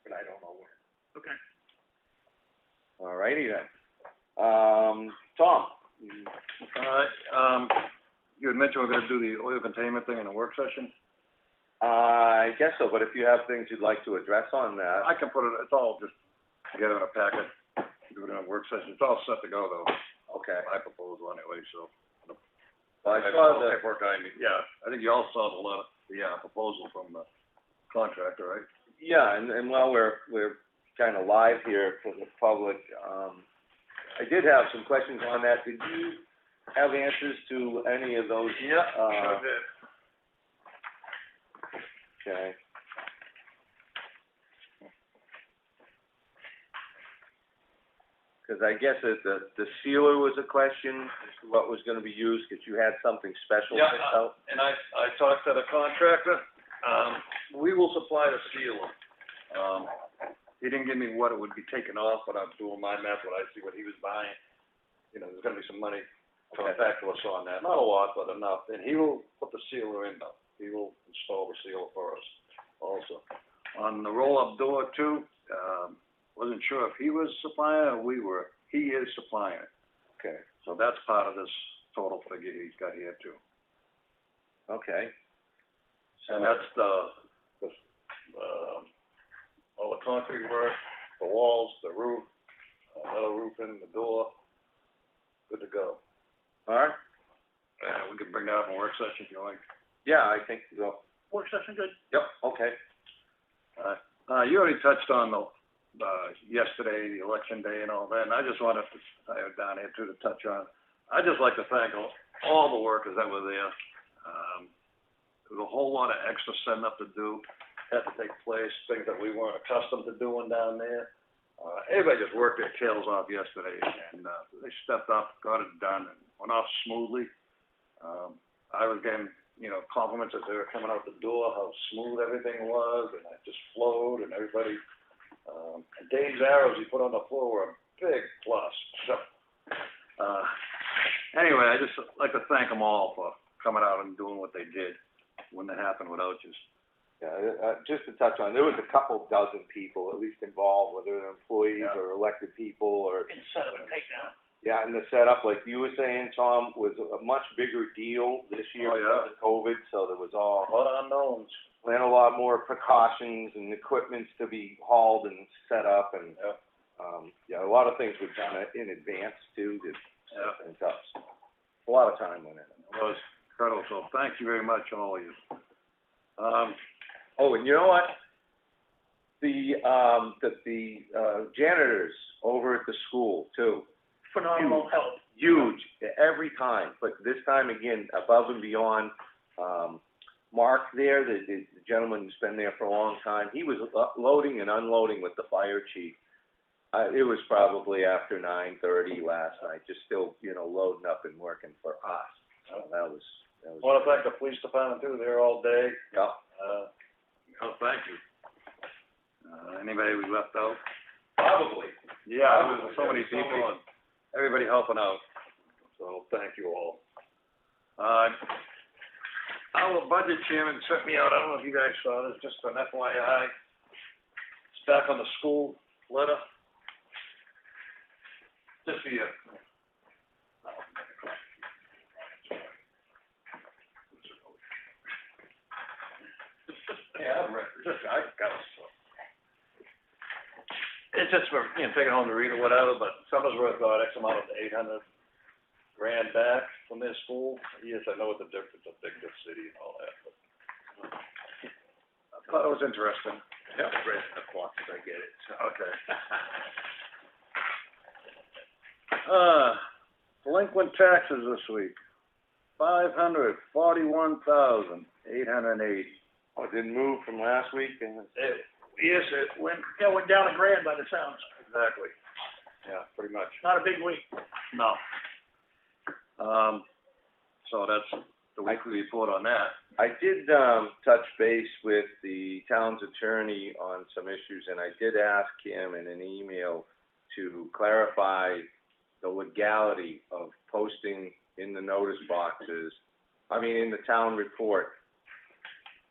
but I don't know when. Okay. All righty then. Tom? You had mentioned we're gonna do the oil containment thing in a work session. I guess so, but if you have things you'd like to address on that. I can put it, it's all just together in a packet, do it in a work session, it's all set to go though, Okay. my proposal anyway, so. Well, I saw the, Paperwork I need, yeah, I think you all saw the letter, the, proposal from the contractor, right? yeah, and while we're kind of live here for the public, I did have some questions on that. Did you have answers to any of those? Sure did. Okay. Because I guess that the sealer was a question as to what was gonna be used, because you had something special Yeah, picked out. and I talked to the contractor, we will supply the sealer. He didn't give me what it would be taken off, but I'm doing my math, what I see what he was buying. You know, there's gonna be some money coming back to us on that, not a lot, but enough, and he will put the sealer in though. He will install the sealer for us also. On the roll-up door too, wasn't sure if he was supplying or we were, he is supplying it. Okay. So that's part of this total figure he's got here too. Okay. And that's the all the concrete work, the walls, the roof, metal roofing, the door, good to go. All right. We can bring that up in a work session if you like. Yeah, I think so. Work session good? Yep, okay. You already touched on the, yesterday, the election day and all that, and I just wanted to, I have down here too to touch on. I'd just like to thank all the workers that were there. There was a whole lot of extra setting up to do, had to take place, things that we weren't accustomed to doing down there. Everybody just worked their tails off yesterday, and, they stepped up, got it done, and went off smoothly. I was getting, compliments as they were coming out the door, how smooth everything was, and it just flowed, and everybody, and Dave's arrows he put on the floor were a big plus. So, anyway, I just like to thank them all for coming out and doing what they did. Wouldn't have happened without you. Yeah, just to touch on, there was a couple dozen people at least involved, whether they're employees or elected people or. Instead of a takedown. Yeah, and the setup, like you were saying, Tom, was a much bigger deal this year because of COVID, so there was A lot of unknowns. and a lot more precautions and equipments to be hauled and set up, and a lot of things were done in advance too to set things up. A lot of time went in. It was incredible, so thank you very much, all of you. Oh, and you know what? The janitors over at the school too. Phenomenal help. Huge, every time, but this time again, above and beyond. Mark there, the gentleman who's been there for a long time, he was loading and unloading with the fire chief. It was probably after 9:30 last night, just still, loading up and working for us. So that was. I want to thank the police department too, they're all day. Yeah. Thank you. Anybody we left out? Probably. Yeah, there was so many people and everybody helping out, so thank you all. Our budget chairman sent me out, I don't know if you guys saw this, just an FYI. It's back on the school letter. Just for you. Yeah, I got it. It's just for, take it home to read or whatever, but Summersworth got X amount of $800,000 back from their school. Yes, I know it's a big city and all that, but I thought it was interesting. Yep. I've read the clocks, I get it, so. Okay. Delinquent taxes this week, $541,880. Oh, it didn't move from last week, and Yes, it went down $1,000 by the sounds. Exactly. Yeah, pretty much. Not a big week. No. So that's the weekly report on that. I did, touch base with the town's attorney on some issues, and I did ask him in an email to clarify the legality of posting in the notice boxes, in the town report,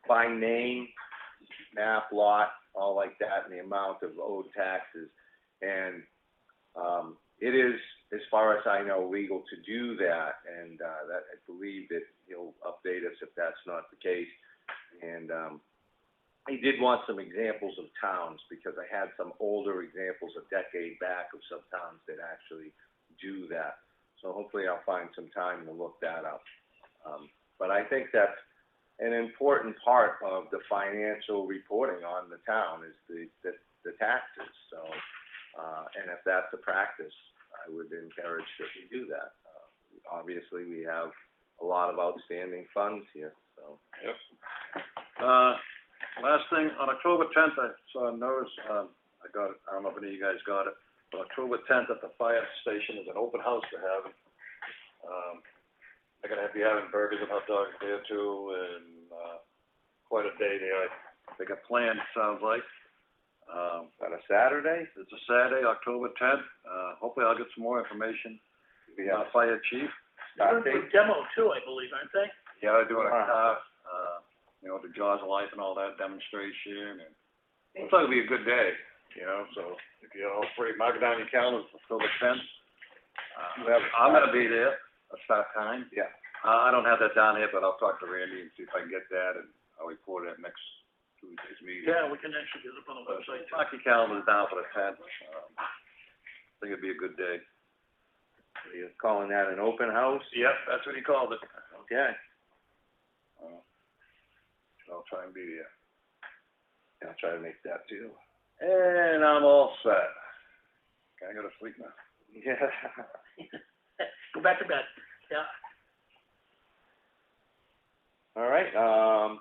by name, map, lot, all like that, and the amount of owed taxes. And, it is, as far as I know, legal to do that, and, that, I believe that he'll update us if that's not the case. And, he did want some examples of towns, because I had some older examples a decade back of some towns that actually do that. So hopefully I'll find some time to look that up. But I think that's an important part of the financial reporting on the town is the taxes. So, and if that's a practice, I would encourage that we do that. Obviously, we have a lot of outstanding funds here, so. Yep. Last thing, on October 10th, I saw a notice, I got it, I don't know if any of you guys got it, but October 10th at the fire station is an open house they're having. They're gonna be having burgers and hot dogs there too, and, quite a day there. They got planned, sounds like. On a Saturday? It's a Saturday, October 10th. Hopefully I'll get some more information. We have Fire chief. start They're date? doing a demo too, I believe, aren't they? Yeah, they're doing a car, the Jaws of Life and all that demonstration, and looks like it'll be a good day, so if you're all free, mark it down your calendars, October 10th. I'm gonna be there, a start time. Yeah. I don't have that down here, but I'll talk to Randy and see if I can get that, and I'll report it at next Tuesday's meeting. Yeah, we can actually get it up on the website too. Mark your calendars down for the 10th. I think it'd be a good day. You're calling that an open house? Yep, that's what he called it. Okay. I'll try and be there. I'll try to make that too. And I'm all set. Can I go to sleep now? Yeah. Go back to bed, yeah. All right,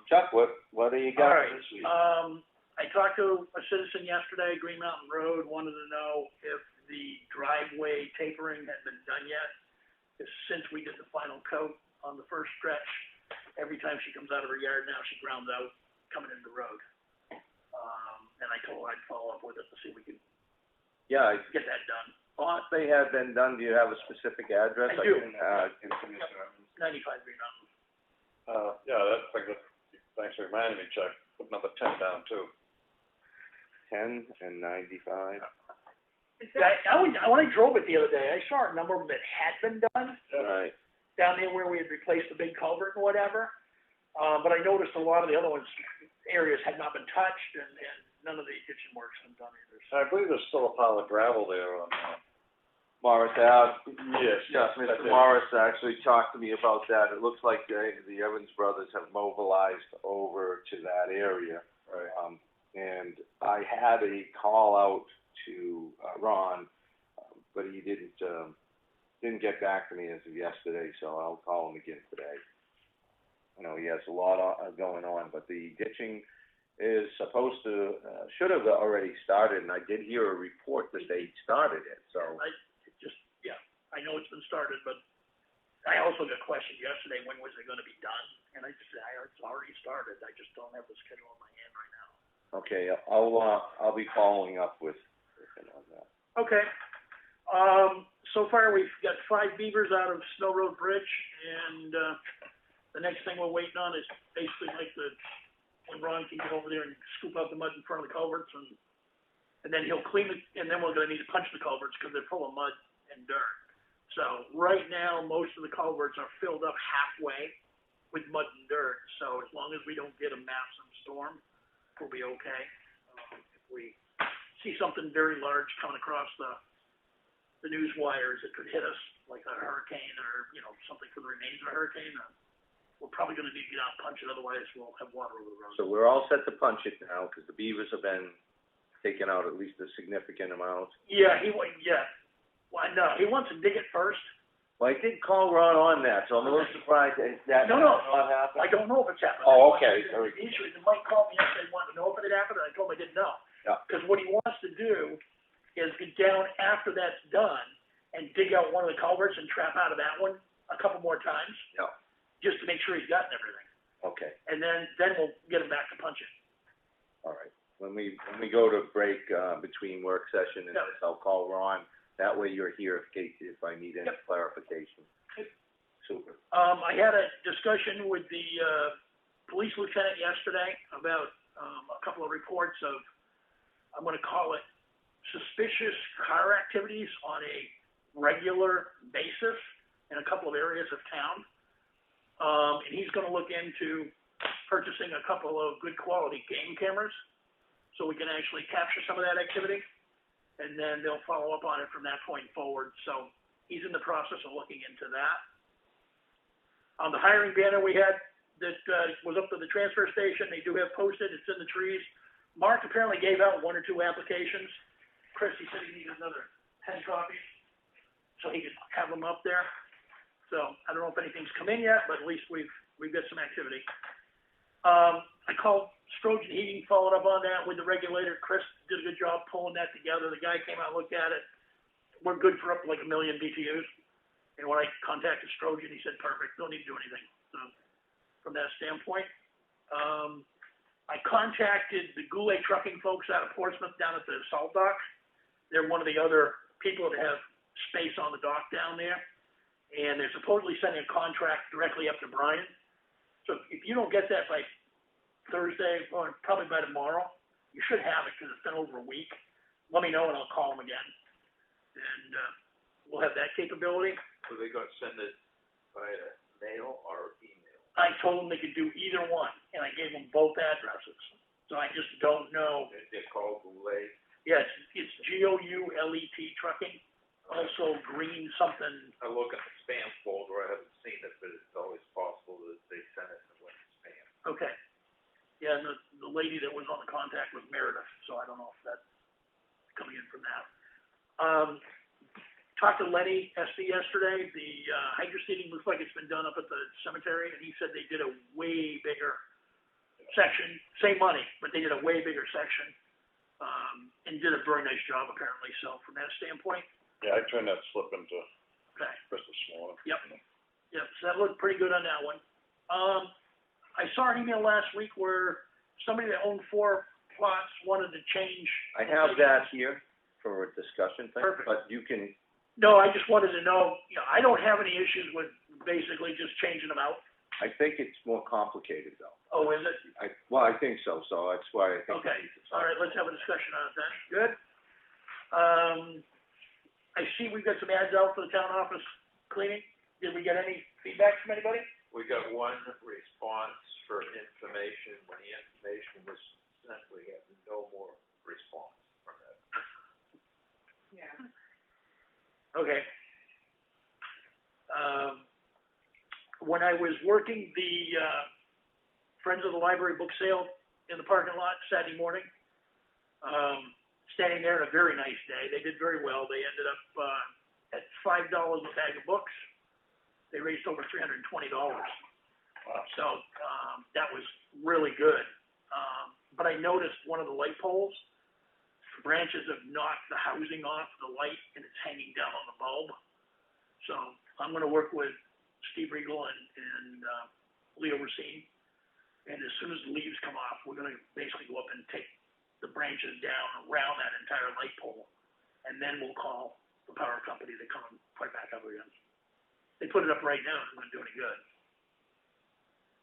Chuck, what do you got All right, this week? I talked to a citizen yesterday, Green Mountain Road, wanted to know if the driveway tapering had been done yet. Because since we did the final coat on the first stretch, every time she comes out of her yard now, she grounds out coming into the road. And I told her I'd follow up with it to see if we could Yeah, get that done. thought they had been done. Do you have a specific address? I do. In Commissioner. 95 Green Mountain. Thanks for reminding me, Chuck. Put number 10 down too. 10 and 95. Yeah, when I drove it the other day, I saw a number of them that had been done. Right. Down there where we had replaced the big culvert and whatever. But I noticed a lot of the other ones, areas had not been touched and none of the ditching work's been done either. So. I believe there's still a pile of gravel there on, Morris Ave. Yes. Yes, Mr. Morris actually talked to me about that. It looks like the Evans brothers have mobilized over to that area. Right. And I had a call out to Ron, but he didn't get back to me as of yesterday, so I'll call him again today. He has a lot going on, but the ditching is supposed to, should have already started, and I did hear a report that they started it, so. I know it's been started, but I also got questioned yesterday, when was it gonna be done? And I just said, it's already started, I just don't have the schedule in my hand right now. Okay, I'll be following up with him on that. Okay. So far, we've got 5 beavers out of Snow Road Bridge, and, the next thing we're waiting on is basically like when Ron can get over there and scoop out the mud in front of the culverts, and then he'll clean it, and then we're gonna need to punch the culverts, because they're full of mud and dirt. So, right now, most of the culverts are filled up halfway with mud and dirt, so as long as we don't get a massive storm, we'll be okay. If we see something very large coming across the news wires, it could hit us like a hurricane or, something for the remains of a hurricane, we're probably gonna need to get out and punch it, otherwise we'll have water over the road. So we're all set to punch it now, because the beavers have been taking out at least a significant amount. Yeah, well, no, he wants to dig it first. Well, I did call Ron on that, so I'm a little surprised that that No, has not happened. I don't know if it's happened. Oh, okay, very good. Usually, Mike called me yesterday, wanted to know if it had happened, and I told him I didn't know. Yeah. Because what he wants to do is get down after that's done and dig out one of the culverts and trap out of that one a couple more times. Yeah. Just to make sure he's gotten everything. Okay, And then we'll get him back to punching. all right. When we go to break, between work session and Yeah. this, I'll call Ron. That way you're here if I need any Yep. clarification. Super. I had a discussion with the, police lieutenant yesterday about, a couple of reports of, I'm gonna call it suspicious car activities on a regular basis in a couple of areas of town. And he's gonna look into purchasing a couple of good quality game cameras, so we can actually capture some of that activity. And then they'll follow up on it from that point forward, so he's in the process of looking into that. On the hiring banner we had, that, was up to the transfer station, they do have posted, it's in the trees. Mark apparently gave out 1 or 2 applications. Chris, he said he needed another 10 copies, so he could have them up there. So, I don't know if anything's come in yet, but at least we've got some activity. I called Strojan Heating, followed up on that with the regulator. Chris did a good job pulling that together. The guy came out and looked at it. We're good for up to like 1 million BTUs. And when I contacted Strojan, he said, perfect, don't need to do anything. So, from that standpoint, I contacted the Goulet Trucking folks out of Portsmouth down at the salt dock. They're one of the other people that have space on the dock down there. And they're supposedly sending a contract directly up to Brian. So if you don't get that by Thursday, or probably by tomorrow, you should have it, because it's been over a week. Let me know and I'll call them again. And, we'll have that capability. So they're gonna send it via mail or email? I told them they could do either one, and I gave them both addresses. So I just don't know. They're called Goulet? Yes, it's Goulet Trucking, also green something. I look at the spam folder, I haven't seen it, but it's always possible that they send it and it went to spam. Okay. Yeah, and the lady that was on the contact was Meredith, so I don't know if that's coming in from that. Talked to Lenny Esty yesterday. The hydro seeding looks like it's been done up at the cemetery, and he said they did a way bigger section, same money, but they did a way bigger section, and did a very nice job apparently. So from that standpoint, Yeah, I turned that slip into okay. Chris this morning. Yep. Yep, so that looked pretty good on that one. I saw an email last week where somebody that owned 4 plots wanted to change. I have that here for a discussion thing. Perfect. But you can, No, I just wanted to know, I don't have any issues with basically just changing them out. I think it's more complicated though. Oh, is it? I think so, that's why I think. Okay, all right, let's have a discussion on it then. Good. I see we've got some ads out for the town office cleaning. Did we get any feedback from anybody? We got one response for information, when the information was sent, we had no more response from that. Yeah. Okay. When I was working the, Friends of the Library book sale in the parking lot Saturday morning, standing there on a very nice day, they did very well. They ended up, at $5 a bag of books. They raised over $320. Wow. So, that was really good. But I noticed one of the light poles, branches have knocked the housing off the light and it's hanging down on the bulb. So I'm gonna work with Steve Riegel and Leo Racine. And as soon as the leaves come off, we're gonna basically go up and take the branches down around that entire light pole. And then we'll call the power company to come and put it back up again. They put it up right now, it's not doing any good.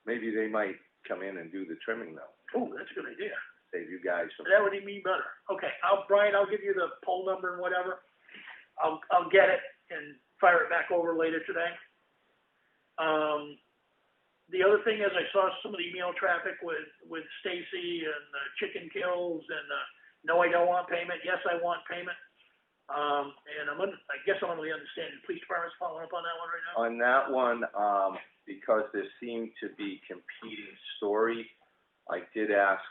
Maybe they might come in and do the trimming though, Oh, that's a good idea. save you guys some. That would even be better. Okay, Brian, I'll give you the poll number and whatever. I'll get it and fire it back over later today. The other thing is I saw some of the email traffic with Stacy and chicken kills and, no, I don't want payment, yes, I want payment. And I guess I'm under the understanding the police department's following up on that one right now? On that one, because there seemed to be competing stories, I did ask,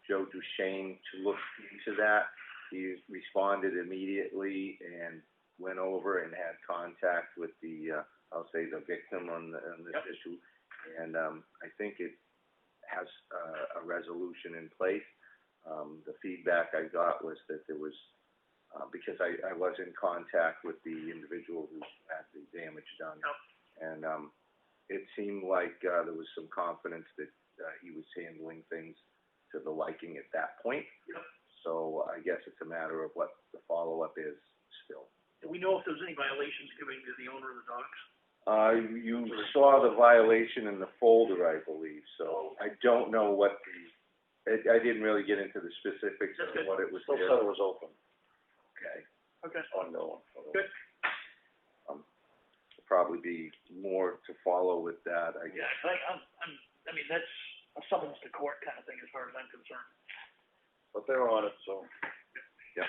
Joe Duchesne to look into that. He responded immediately and went over and had contact with the, I'll say the victim on this issue. And, I think it has, a resolution in place. The feedback I got was that there was, because I was in contact with the individual who had the damage done. Yep. And, it seemed like, there was some confidence that, he was handling things to the liking at that point. Yep. So I guess it's a matter of what the follow-up is still. Do we know if there's any violations given to the owner of the dogs? You saw the violation in the folder, I believe, so I don't know what I didn't really get into the specifics of what it was Still there. said it was open, Okay. Okay. ongoing. Good. Probably be more to follow with that, I Yeah, guess. I mean, that's a summons to court kind of thing as far as I'm concerned. But they're on it, so. Yeah.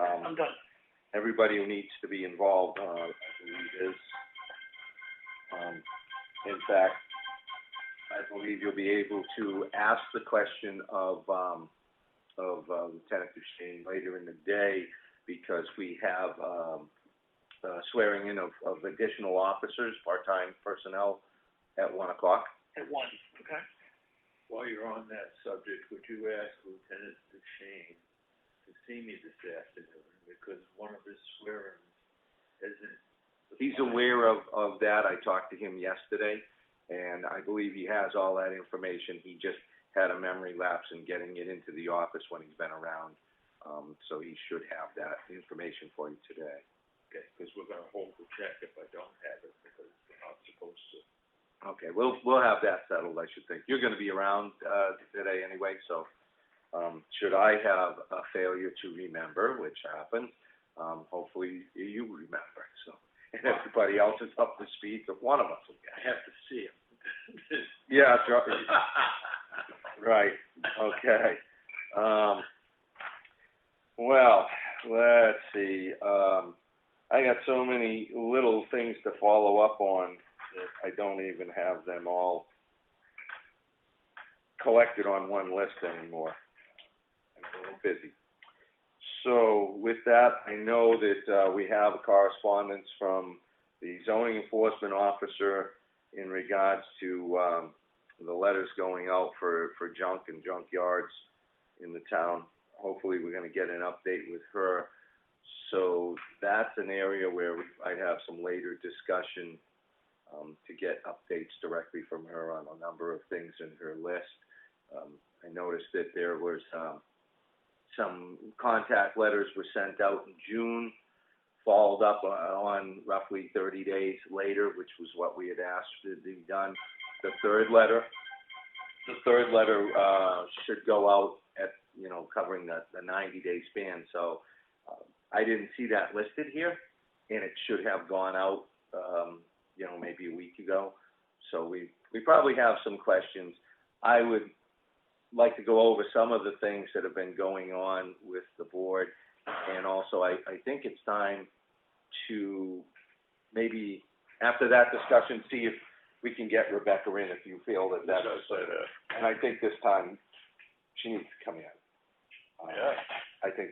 I'm done. Everybody who needs to be involved, I believe is. In fact, I believe you'll be able to ask the question of Lieutenant Duchesne later in the day, because we have, swearing in of additional officers, part-time personnel at 1 o'clock. At 1, okay? While you're on that subject, would you ask Lieutenant Duchesne to see me this afternoon, because one of his swearings isn't. He's aware of that. I talked to him yesterday, and I believe he has all that information. He just had a memory lapse in getting it into the office when he's been around. So he should have that information for you today. Okay, because we're gonna hold the check if I don't have it, because we're not supposed to. Okay, we'll have that settled, I should think. You're gonna be around, today anyway, so, should I have a failure to remember, which happens, hopefully you remember, so. And everybody else is up to speed, so one of us will get it. I have to see him. Yeah, that's right. Right, okay. Well, let's see, I got so many little things to follow up on that I don't even have them all collected on one list anymore. I'm a little busy. So with that, I know that, we have a correspondence from the zoning enforcement officer in regards to, the letters going out for junk and junk yards in the town. Hopefully, we're gonna get an update with her. So that's an area where I have some later discussion, to get updates directly from her on a number of things in her list. I noticed that there was, some contact letters were sent out in June, followed up on roughly 30 days later, which was what we had asked to be done. The third letter should go out at, covering the 90-day span. So, I didn't see that listed here, and it should have gone out, maybe a week ago. So we probably have some questions. I would like to go over some of the things that have been going on with the board, and also I think it's time to maybe, after that discussion, see if we can get Rebecca in, if you feel that that's. And I think this time, she needs to come in. Yeah. I think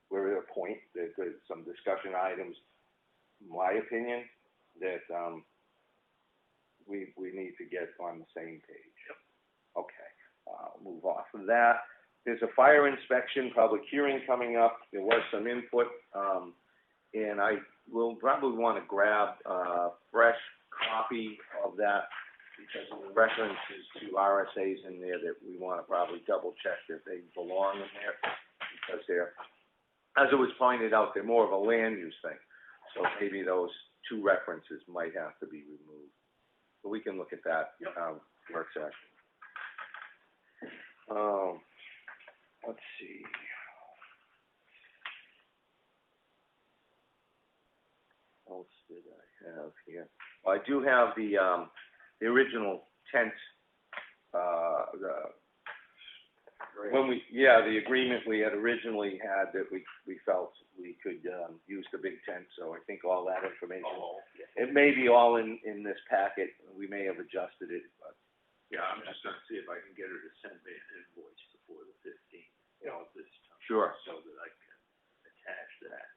we're at a point that there's some discussion items, in my opinion, that, we need to get on the same page. Okay, move off of that. There's a fire inspection, public hearing coming up. There was some input, and I will probably want to grab a fresh copy of that, because of the references to RSAs in there that we want to probably double check that they belong in there, because they're, as it was pointed out, they're more of a land use thing. So maybe those two references might have to be removed. But we can look at that, work session. Let's see. What else did I have here? Well, I do have the original tent, the when the agreement we had originally had that we felt we could, use the big tent, so I think all that information, it may be all in this packet, we may have adjusted it, but. Yeah, I'm just gonna see if I can get her to send me an invoice before the 15th, this time. Sure. So that I can attach that,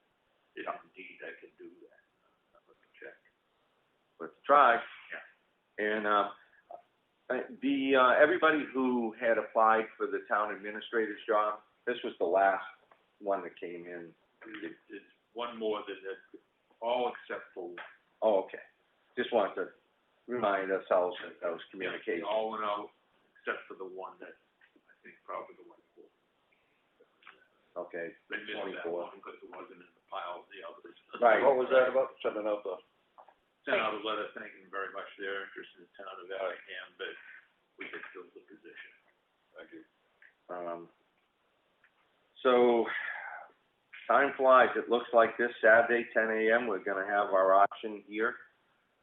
if indeed I can do that. Let me check. Let's try. Yeah. And, everybody who had applied for the town administrator's job, this was the last one that came in. It's one more than that, all except for one. Oh, okay. Just wanted to remind ourselves that that was communication. They all went out, except for the one that, I think probably the one before. Okay, They missed that 24. one because it wasn't in the pile of the others. Right. What was that about, sending out the? Sent out a letter thanking them very much for their interest in the town of Effingham, but we had filled the position. Thank you. So, time flies. It looks like this Saturday, 10 a.m., we're gonna have our auction here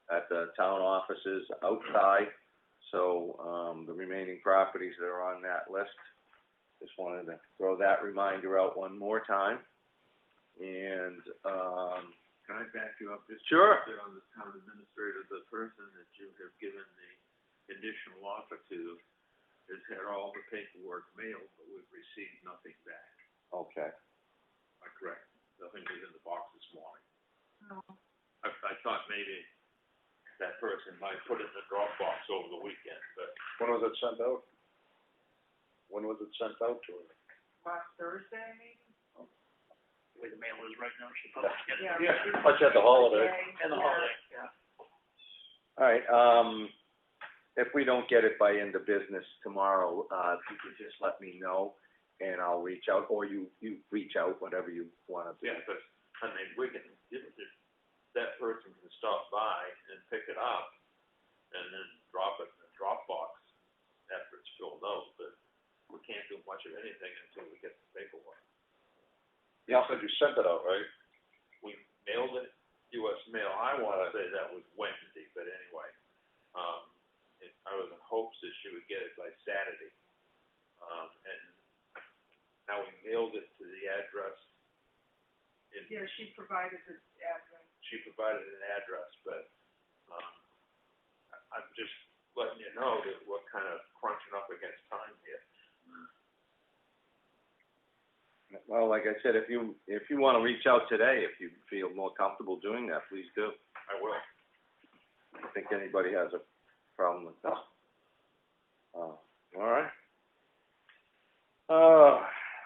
at the town offices outside. So, the remaining properties that are on that list, just wanted to throw that reminder out one more time. And, Can I back you up just? Sure. On the town administrator, the person that you have given the conditional offer to has had all the paperwork mailed, but we've received nothing back. okay. Am I correct? Nothing was in the box this morning. No. I thought maybe that person might put it in the Dropbox over the weekend, but When was it sent out? When was it sent out to her? Last Thursday, maybe? The way the mail is right now, she probably get it. Yeah. Let's have the holiday. And the holiday, yeah. All right, if we don't get it by end of business tomorrow, if you could just let me know, and I'll reach out, or you reach out, whatever you wanna do. yeah, but, I mean, we can, if that person can stop by and pick it up and then drop it in the Dropbox after it's filled out, but we can't do much of anything until we get the paperwork. You said you sent it out, right? We mailed it, US mail, I wanna say that was Wednesday, but anyway, I was in hopes that she would get it by Saturday. And now we mailed it to the address in. Yeah, she provided the address. She provided an address, but, I'm just letting you know that we're kind of crunching up against time here. Well, like I said, if you wanna reach out today, if you feel more comfortable doing that, please do. I will. I don't think anybody has a problem with that. All right.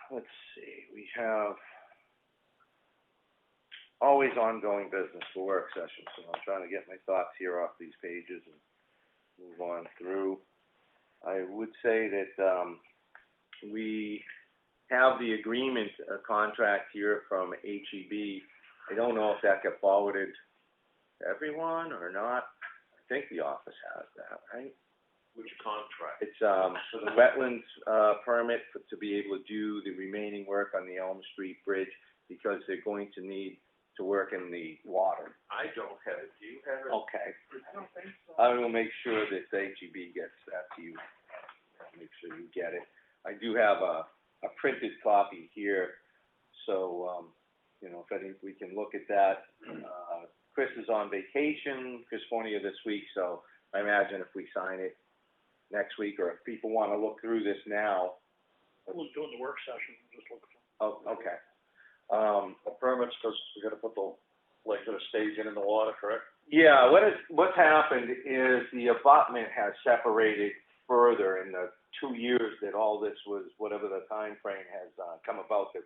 Let's see, we have always ongoing business for work sessions, so I'm trying to get my thoughts here off these pages and move on through. I would say that, we have the agreement, contract here from HEB. I don't know if that got forwarded to everyone or not. I think the office has that, right? Which contract? It's, for the wetlands, permit to be able to do the remaining work on the Elm Street Bridge, because they're going to need to work in the water. I don't have it, do you have it? Okay. I don't think so. I will make sure that HEB gets that to you. I'll make sure you get it. I do have a printed copy here, so, if we can look at that. Chris is on vacation, Chris Fornia this week, so I imagine if we sign it next week, or if people wanna look through this now. I was doing the work session, just looking for. Oh, okay. The permits, cause we gotta put the, like, the staging in the water, correct? Yeah, what's happened is the abutment has separated further in the 2 years that all this was, whatever the time frame has, come about, that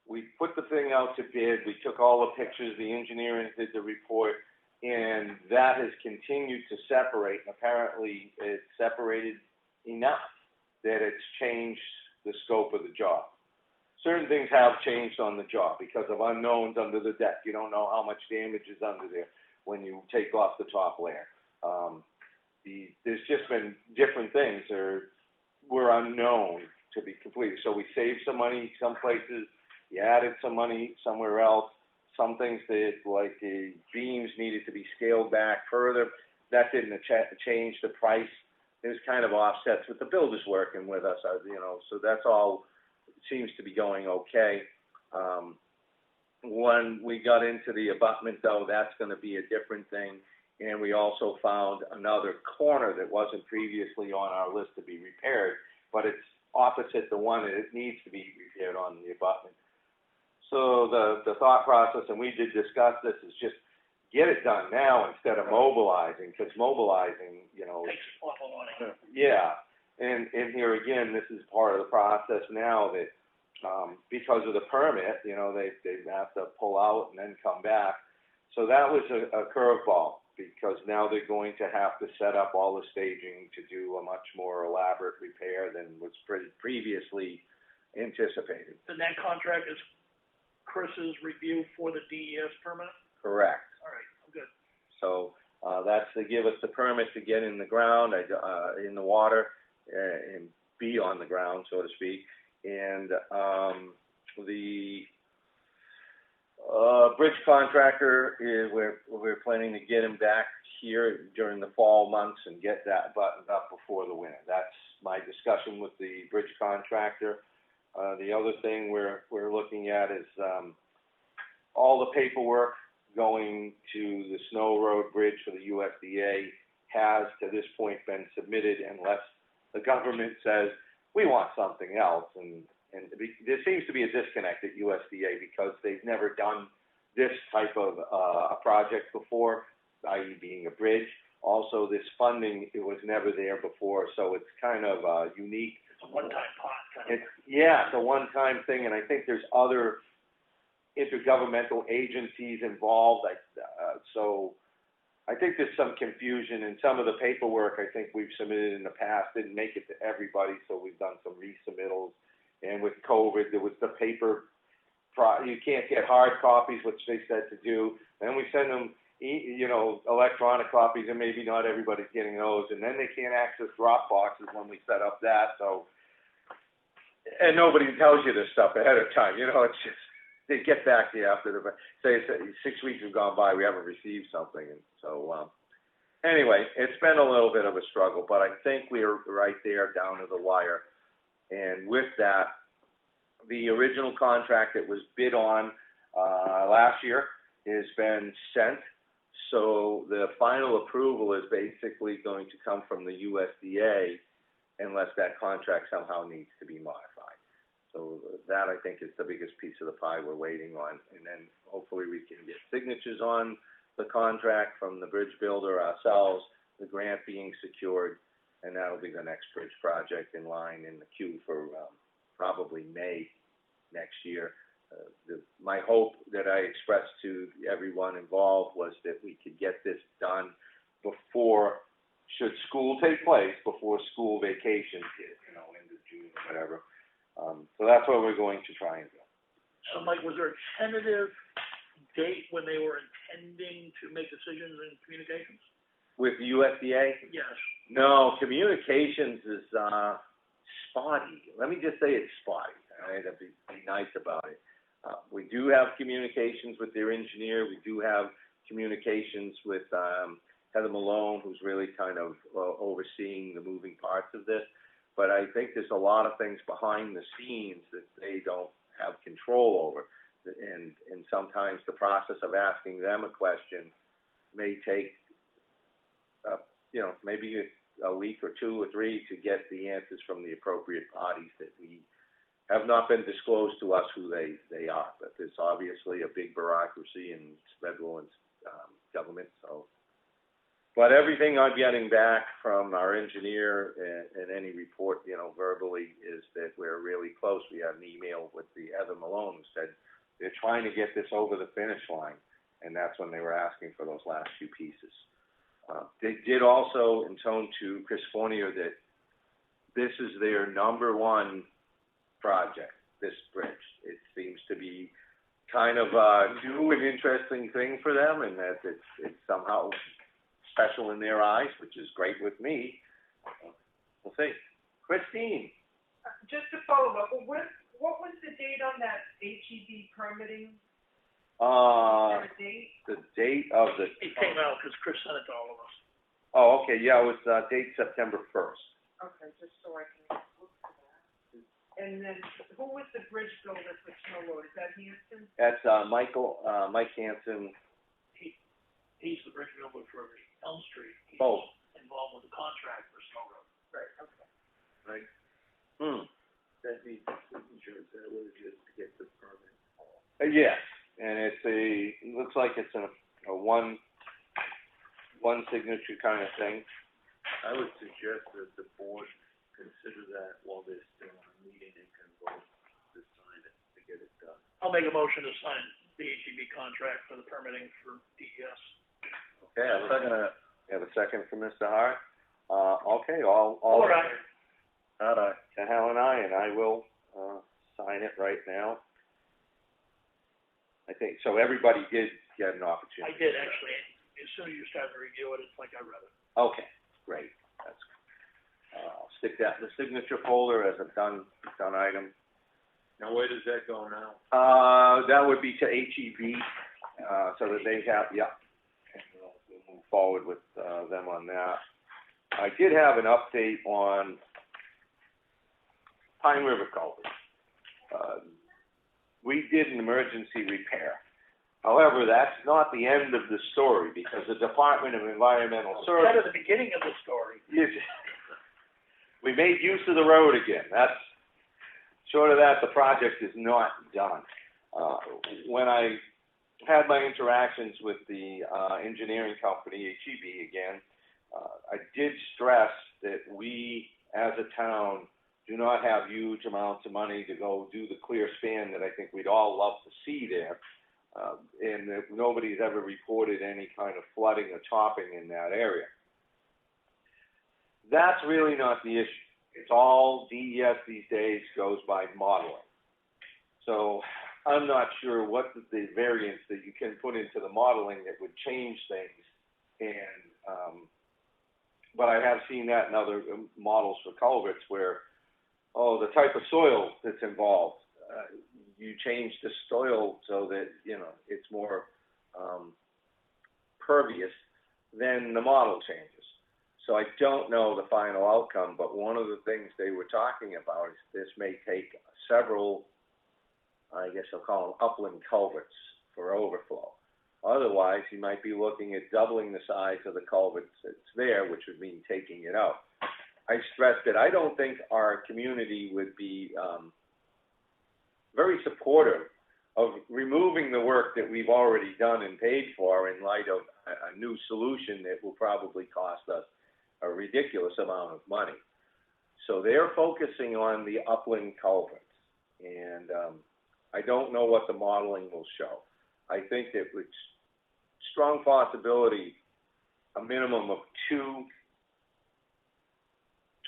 we put the thing out to bid, we took all the pictures, the engineering did the report, and that has continued to separate, and apparently it's separated enough that it's changed the scope of the job. Certain things have changed on the job because of unknowns under the deck. You don't know how much damage is under there when you take off the top layer. There's just been different things that were unknown to be completed. So we saved some money some places, you added some money somewhere else. Some things that, like the beams needed to be scaled back further. That didn't change the price there's kind of offsets with the builders working with us, so that's all, seems to be going okay. When we got into the abutment though, that's gonna be a different thing, and we also found another corner that wasn't previously on our list to be repaired, but it's opposite the one that it needs to be repaired on the abutment. So the thought process, and we did discuss this, is just get it done now instead of mobilizing, because mobilizing, Takes awful money. yeah, and here again, this is part of the process now that, because of the permit, they have to pull out and then come back. So that was a curveball, because now they're going to have to set up all the staging to do a much more elaborate repair than was previously anticipated. And that contract is Chris's review for the DES permit? Correct. All right, I'm good. So, that's to give us the permit to get in the ground, in the water, and be on the ground, so to speak. And, the bridge contractor we're planning to get him back here during the fall months and get that buttoned up before the winter. That's my discussion with the bridge contractor. The other thing we're looking at is, all the paperwork going to the Snow Road Bridge for the USDA has to this point been submitted, unless the government says, we want something else. And there seems to be a disconnect at USDA, because they've never done this type of a project before, i.e. being a bridge. Also, this funding, it was never there before, so it's kind of unique. It's a one-time pot kind of. It's a one-time thing, and I think there's other intergovernmental agencies involved. So I think there's some confusion, and some of the paperwork I think we've submitted in the past didn't make it to everybody, so we've done some resubmittals. And with COVID, there was the paper, you can't get hard copies, which they said to do. Then we send them, electronic copies, and maybe not everybody's getting those. And then they can't access drop boxes when we set up that. So, and nobody tells you this stuff ahead of time. It's just, they get back to you after say 6 weeks have gone by, we haven't received something. And so, anyway, it's been a little bit of a struggle, but I think we're right there down to the wire. And with that, the original contract that was bid on last year has been sent. So the final approval is basically going to come from the USDA, unless that contract somehow needs to be modified. So that, I think, is the biggest piece of the pie we're waiting on. And then hopefully we can get signatures on the contract from the bridge builder ourselves, the grant being secured, and that'll be the next bridge project in line in the queue for probably May next year. My hope that I expressed to everyone involved was that we could get this done before, should school take place, before school vacations hit, end of June or whatever. So that's what we're going to try and do. So, Mike, was there a tentative date when they were intending to make decisions in communications? With the USDA? Yes. No, communications is spotty. Let me just say it's spotty. All right, I'd be nice about it. We do have communications with their engineer. We do have communications with Heather Malone, who's really kind of overseeing the moving parts of this. But I think there's a lot of things behind the scenes that they don't have control over. And sometimes the process of asking them a question may take maybe a week or 2 or 3 to get the answers from the appropriate parties that we have not been disclosed to us who they are. But there's obviously a big bureaucracy in federal and government. So, but everything I'm getting back from our engineer and any report, verbally, is that we're really close. We had an email with the Heather Malone who said they're trying to get this over the finish line, and that's when they were asking for those last few pieces. They did also intone to Chris Fournier that this is their #1 project, this bridge. It seems to be kind of a new and interesting thing for them, and that it's somehow special in their eyes, which is great with me. We'll see. Christine? Just to follow up, what was the date on that HEB permitting? Is there a date? The date of the... It came out because Chris sent it to all of us. Oh, okay, yeah, it was, date September 1st. Okay, just so I can look for that. And then, who was the bridge builder for snow road? Is that Hanson? That's, Mike Hanson. He's the bridge builder for Elm Street. He's Oh. involved with the contract for Snow Road. Right, okay. Right, that needs a signature, is that what it is to get the permit? Yes, and it looks like it's a one signature kind of thing. I would suggest that the board consider that while they're still on a meeting and can vote to sign it, to get it done. I'll make a motion to sign the HEB contract for the permitting for DES. Okay, Yeah, second, you have a second from Mr. Hart? Okay, all. right. aye. And Hal and I will, sign it right now. I think, so everybody did get an opportunity. I did actually. As soon as you started to review it, it's like I read it. Okay, great, that's, I'll stick that in the signature folder as a done item. Now, where does that go now? That would be to HEB, so that they have, yeah, and we'll move forward with, them on that. I did have an update on Pine River Culvert. We did an emergency repair. However, that's not the end of the story, because the Department of Environmental Kind Services, of the beginning of the story. we made use of the road again. That's, short of that, the project is not done. When I had my interactions with the, engineering company, HEB again, I did stress that we, as a town, do not have huge amounts of money to go do the clear span that I think we'd all love to see there. And that nobody's ever reported any kind of flooding or topping in that area. That's really not the issue. It's all DES these days goes by modeling. So I'm not sure what the variance that you can put into the modeling that would change things. And, but I have seen that in other models for culverts where, the type of soil that's involved, you change the soil so that, it's more, pervious, then the model changes. So I don't know the final outcome, but one of the things they were talking about is this may take several, I guess I'll call them upland culverts for overflow. Otherwise, you might be looking at doubling the size of the culverts that's there, which would mean taking it out. I stressed that I don't think our community would be very supportive of removing the work that we've already done and paid for in light of a new solution that will probably cost us a ridiculous amount of money. So they're focusing on the upland culverts, and I don't know what the modeling will show. I think that with strong possibility, a minimum of 2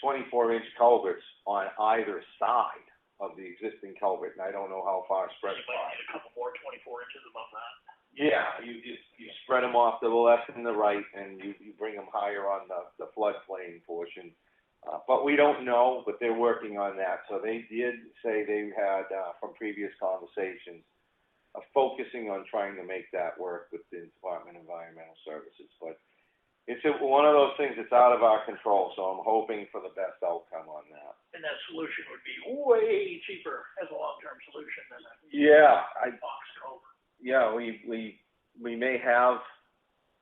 24-inch culverts on either side of the existing culvert, and I don't know how far spread. You might need a couple more 24 inches above that. Yeah, you spread them off to the left and the right, and you bring them higher on the floodplain portion. But we don't know, but they're working on that. So they did say they had, from previous conversations, focusing on trying to make that work with the Department of Environmental Services. But it's one of those things that's out of our control, so I'm hoping for the best outcome on that. And that solution would be way cheaper as a long-term solution than a box culvert. Yeah, we may have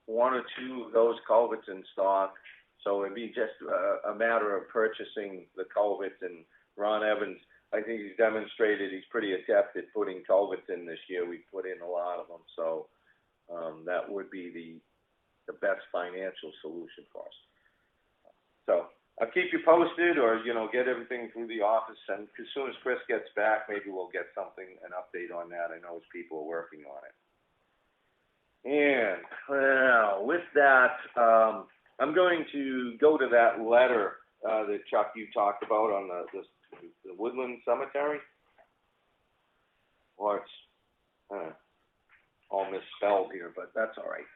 1 or 2 of those culverts in stock, so it'd be just a matter of purchasing the culverts. And Ron Evans, I think he's demonstrated he's pretty adept at putting culverts in this year. We put in a lot of them, so that would be the best financial solution for us. So I'll keep you posted, or get everything through the office, and as soon as Chris gets back, maybe we'll get an update on that. I know his people are working on it. And well, with that, I'm going to go to that letter that Chuck, you talked about on the Woodland Cemetery. Well, it's all misspelled here, but that's all right.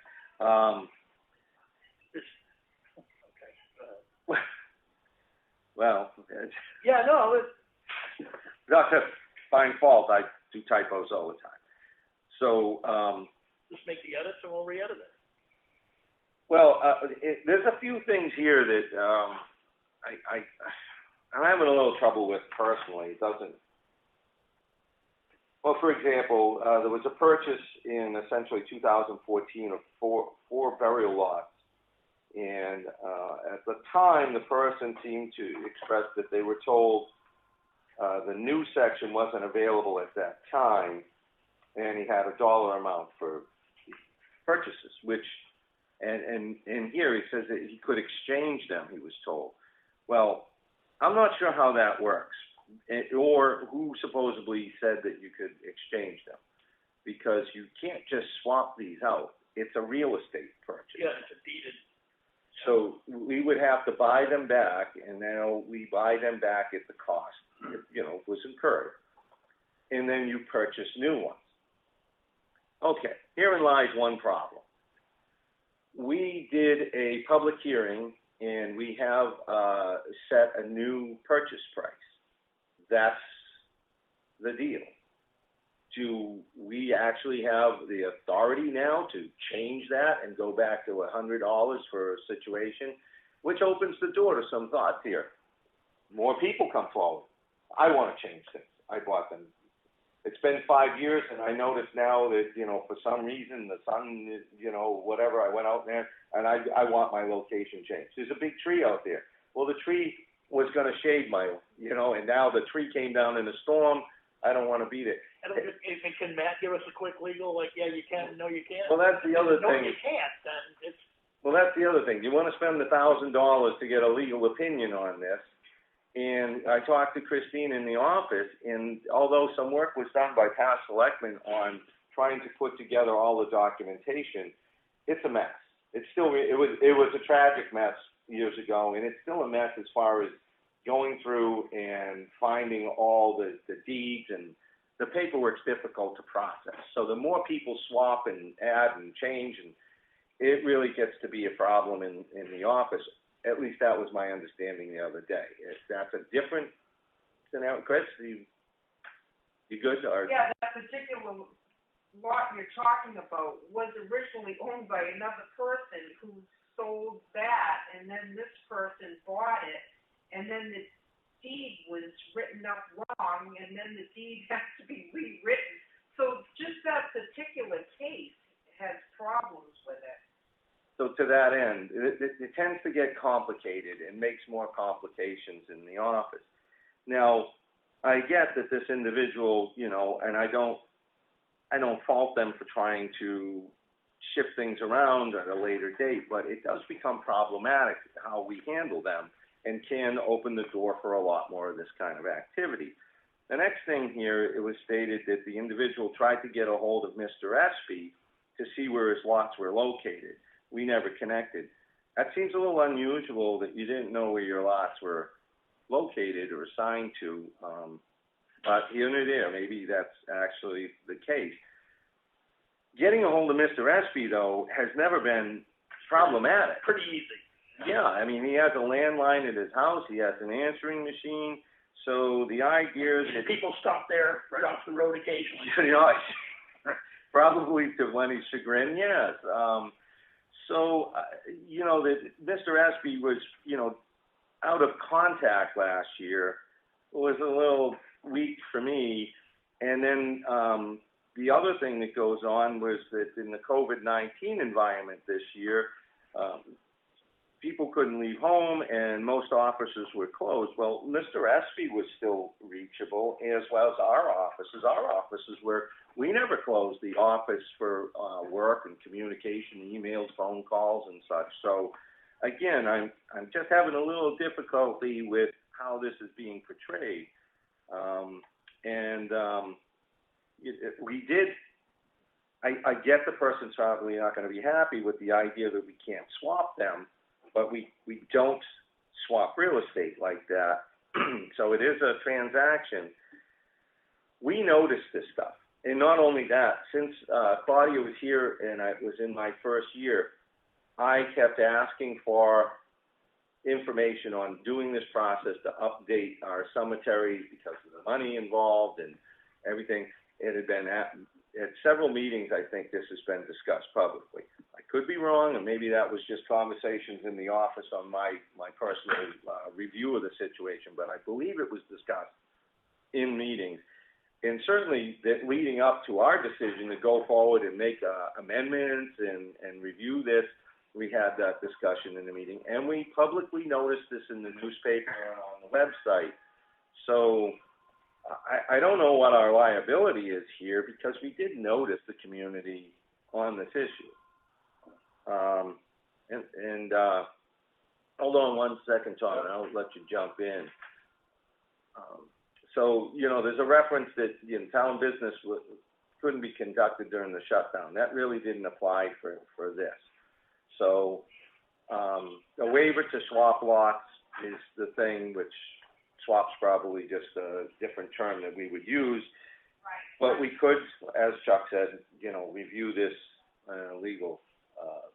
Well, Yeah, no, it's, not to find fault, I do typos all the time. So, just make the edits and we'll re-edit it. Well, there's a few things here that, I'm having a little trouble with personally. It doesn't, well, for example, there was a purchase in essentially 2014 of four burial lots. And, at the time, the person seemed to express that they were told, the new section wasn't available at that time, and he had a dollar amount for purchases, which, and here he says that he could exchange them, he was told. Well, I'm not sure how that works, or who supposedly said that you could exchange them, because you can't just swap these out. It's a real estate purchase. Yeah, it's a deeded. So we would have to buy them back, and now we buy them back at the cost, was incurred. And then you purchase new ones. Okay, herein lies one problem. We did a public hearing, and we have set a new purchase price. That's the deal. Do we actually have the authority now to change that and go back to $100 for a situation, which opens the door to some thoughts here? More people come forward. I want to change things. I bought them. It's been 5 years, and I notice now that, for some reason, the sun, whatever, I went out there, and I want my location changed. There's a big tree out there. Well, the tree was going to shade my, and now the tree came down in a storm. I don't want to be there. And can Matt give us a quick legal, yeah, you can, no, you can't? Well, that's the other No, thing. you can't, then it's... Well, that's the other thing. You want to spend $1,000 to get a legal opinion on this. And I talked to Christine in the office, and although some work was done by past selectmen on trying to put together all the documentation, it's a mess. It was a tragic mess years ago, and it's still a mess as far as going through and finding all the deeds, and the paperwork's difficult to process. So the more people swap and add and change, and it really gets to be a problem in the office. At least that was my understanding the other day. That's a different scenario. Chris, you good? Or? Yeah, that particular lot you're talking about was originally owned by another person who sold that, and then this person bought it, and then the deed was written up wrong, and then the deed has to be rewritten. So just that particular case has problems with it. So to that end, it tends to get complicated and makes more complications in the office. Now, I get that this individual, and I don't fault them for trying to shift things around at a later date, but it does become problematic how we handle them, and can open the door for a lot more of this kind of activity. The next thing here, it was stated that the individual tried to get a hold of Mr. Espy to see where his lots were located. We never connected. That seems a little unusual that you didn't know where your lots were located or assigned to, but here and there, maybe that's actually the case. Getting a hold of Mr. Espy, though, has never been problematic. Pretty easy. Yeah, I mean, he has a landline at his house, he has an answering machine, so the idea is that... People stop there right off the road occasionally. Probably to Lenny's chagrin, yes. That Mr. Espy was, out of contact last year was a little weak for me. And then the other thing that goes on was that in the COVID-19 environment this year, people couldn't leave home and most offices were closed. Well, Mr. Espy was still reachable, as well as our offices. Our offices were, we never closed the office for work and communication, emails, phone calls, and such. So, again, I'm just having a little difficulty with how this is being portrayed. I get the person's probably not going to be happy with the idea that we can't swap them, but we don't swap real estate like that. So it is a transaction. We noticed this stuff. And not only that, since Claudia was here and I was in my first year, I kept asking for information on doing this process to update our cemeteries because of the money involved and everything. It had been at several meetings, I think this has been discussed publicly. I could be wrong, and maybe that was just conversations in the office on my personal, review of the situation, but I believe it was discussed in meetings. And certainly, that leading up to our decision to go forward and make, amendments and review this, we had that discussion in the meeting, and we publicly noticed this in the newspaper and on the website. So, I don't know what our liability is here, because we did notice the community on this issue. Hold on one second, Tom, and I'll let you jump in. So, there's a reference that, town business couldn't be conducted during the shutdown. That really didn't apply for this. So, a waiver to swap lots is the thing, which swap's probably just a different term that we would use. But we could, as Chuck said, review this, legal,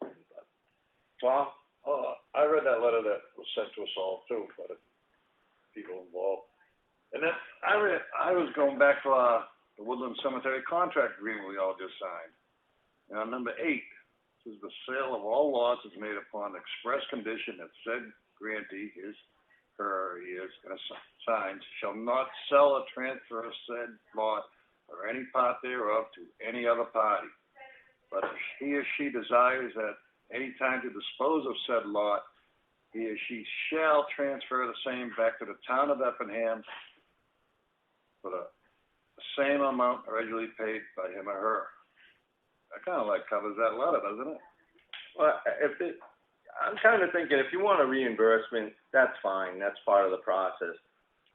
thing. But, Tom? I read that letter that was sent to us all too, by the people involved. And then I was going back to, the Woodland Cemetery contract agreement we all just signed. And on number 8, says the sale of all lots is made upon express condition that said grantee signs shall not sell or transfer said lot or any part thereof to any other party. But if he or she desires at any time to dispose of said lot, he or she shall transfer the same back to the town of Effingham for the same amount originally paid by him or her. That kind of covers that letter, doesn't it? Well, I'm kind of thinking if you want a reimbursement, that's fine. That's part of the process.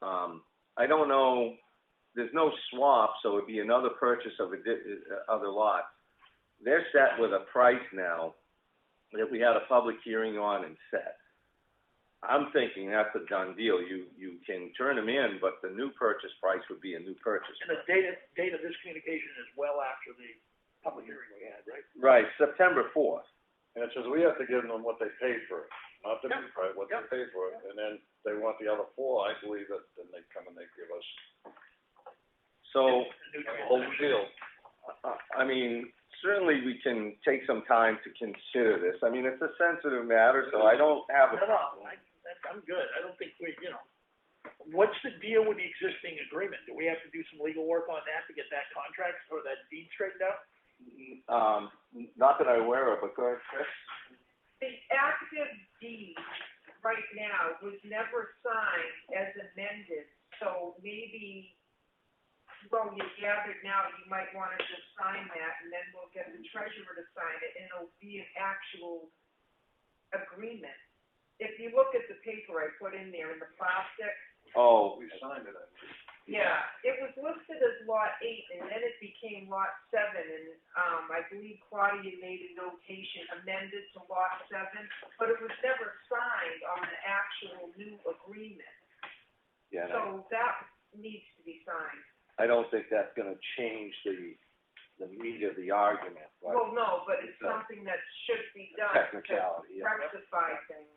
I don't know. There's no swap, so it'd be another purchase of other lots. They're set with a price now that we had a public hearing on and set. I'm thinking that's a done deal. You can turn them in, but the new purchase price would be a new purchase. And the date of this communication is well after the public hearing we had, right? Right, September 4th. And it says we have to give them what they paid for it, not the new price, what they paid for it. And then they want the other 4, I believe that then they come and they give us So, the whole deal. I mean, certainly we can take some time to consider this. I mean, it's a sensitive matter, so I don't have a... No, I'm good. I don't think what's the deal with the existing agreement? Do we have to do some legal work on that to get that contract or that deed straightened out? Not that I'm aware of, but go ahead, Chris. The active deed right now was never signed as amended, so maybe, well, you gathered now, you might want to just sign that, and then we'll get the treasurer to sign it, and it'll be an actual agreement. If you look at the paper I put in there in the plastic. Oh. We signed it, I think. Yeah, it was listed as lot 8, and then it became lot 7, and, I believe Claudia made a notation amended to lot 7, but it was never signed on the actual new agreement. Yeah. So that needs to be signed. I don't think that's gonna change the meat of the argument, but... Well, no, but it's something that should be done to Technicality, yeah. rectify things.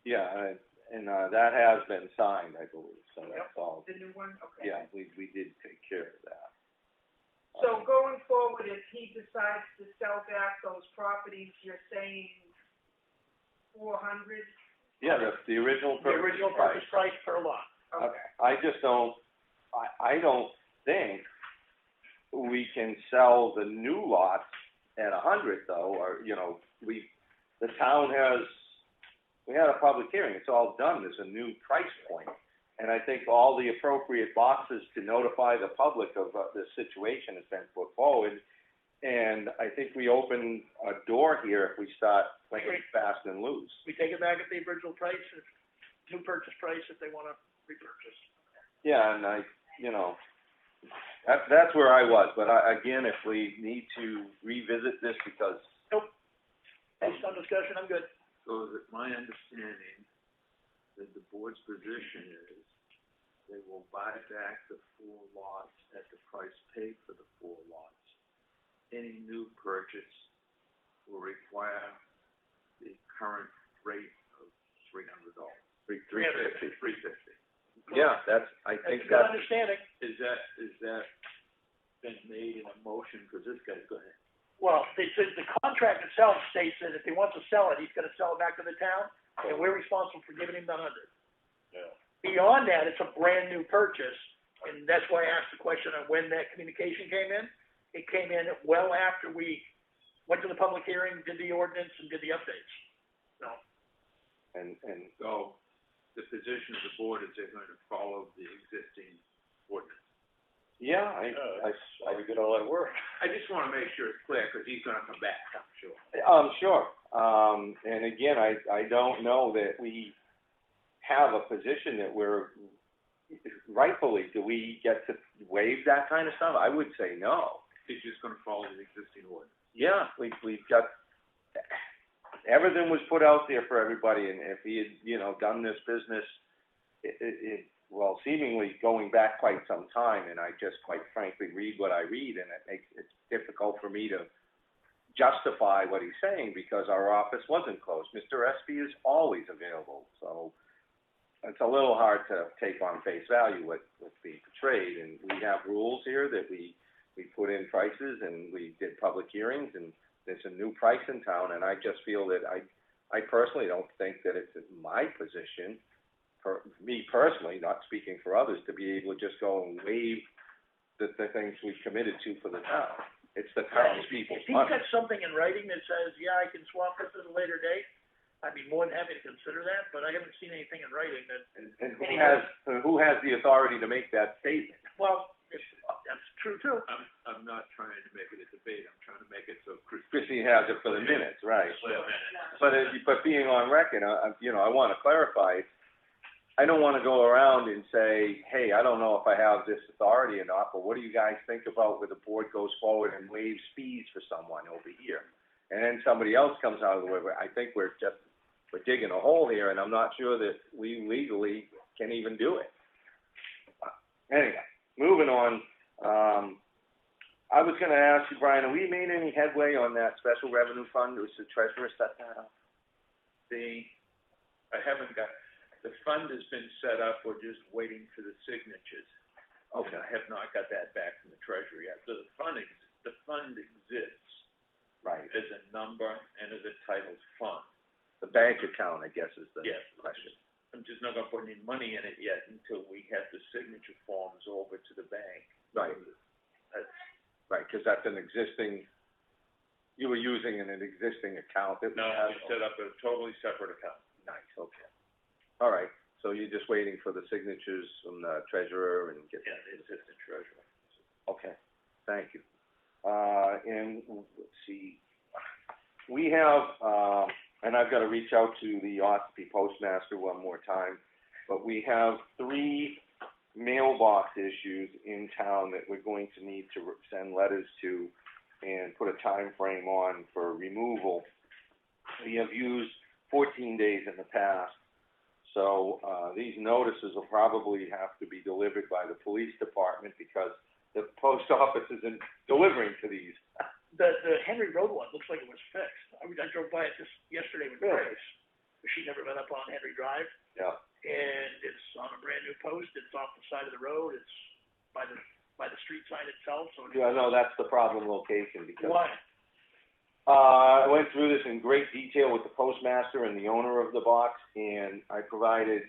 Yeah, and that has been signed, I believe, so that's all. The new one, okay. Yeah, we did take care of that. So going forward, if he decides to sell back those properties, you're saying 400? Yeah, the original purchase price per lot. Okay. I just don't, I don't think we can sell the new lots at 100 though, or, the town we had a public hearing, it's all done, there's a new price point. And I think all the appropriate boxes to notify the public of the situation has been put forward. And I think we open a door here if we start playing fast and loose. We take it back at the original price, new purchase price if they wanna repurchase. Yeah, and that's where I was, but again, if we need to revisit this because... Nope. Based on discussion, I'm good. So is it my understanding that the board's position is they will buy back the 4 lots at the price paid for the 4 lots. Any new purchase will require the current rate of $300. $350. Yeah, I think That's a good understanding. Is that been made in a motion, because this guy's go ahead. Well, the contract itself states that if he wants to sell it, he's gonna sell it back to the town, and we're responsible for giving him the 100. Yeah. Beyond that, it's a brand new purchase, and that's why I asked the question on when that communication came in. It came in well after we went to the public hearing, did the ordinance, and did the updates. So, And So, the position of the board is they're going to follow the existing ordinance. yeah, I did all that work. I just wanna make sure it's clear, cause he's gonna come back, I'm sure. Sure. And again, I don't know that we have a position that we're, rightfully, do we get to waive that kind of stuff? I would say no. He's just gonna follow the existing ordinance. Yeah, we've got, everything was put out there for everybody, and if he had, done this business, well, seemingly going back quite some time, and I just quite frankly read what I read, and it's difficult for me to justify what he's saying because our office wasn't closed. Mr. Espy is always available, so it's a little hard to take on face value what's being portrayed, and we have rules here that we put in prices, and we did public hearings, and there's a new price in town, and I just feel that I personally don't think that it's my position, for me personally, not speaking for others, to be able to just go and waive the things we've committed to for the town. It's the townspeople's if he's money. got something in writing that says, yeah, I can swap this at a later date, I'd be more than happy to consider that, but I haven't seen anything in writing that. And who has the authority to make that statement? Well, that's true too. I'm not trying to make it a debate, I'm trying to make it so Christine has it for the minutes, right? Clear minutes. But being on record, I want to clarify, I don't want to go around and say, hey, I don't know if I have this authority or not, but what do you guys think about where the board goes forward and waives fees for someone over here? And then somebody else comes out of the way. I think we're digging a hole here, and I'm not sure that we legally can even do it. Anyway, moving on. I was going to ask you, Brian, have we made any headway on that special revenue fund? Was the treasurer set that up? I haven't got, the fund has been set up, we're just waiting for the signatures. Okay. I have not got that back from the treasury yet. So the fund exists Right. as a number and as a titled fund. The bank account, I guess, is the Yes. question. I'm just not gonna put any money in it yet until we have the signature forms over to the bank. Right. Right, because that's an existing, you were using an existing account that we No, had. we set up a totally separate account. Nice, okay. All right, so you're just waiting for the signatures from the treasurer and get. Yeah, the assistant treasurer. Okay, thank you. And let's see, we have, and I've got to reach out to the Ossipee postmaster one more time, but we have 3 mailbox issues in town that we're going to need to send letters to and put a time frame on for removal. We have used 14 days in the past, so these notices will probably have to be delivered by the police department because the post office isn't delivering to these. The Henry Road one looks like it was fixed. I drove by it just yesterday with Really? Grace. She'd never been up on Henry Drive, Yeah. and it's on a brand new post. It's off the side of the road. It's by the street sign itself, so it's. Yeah, no, that's the problem location because. Why? I went through this in great detail with the postmaster and the owner of the box, and I provided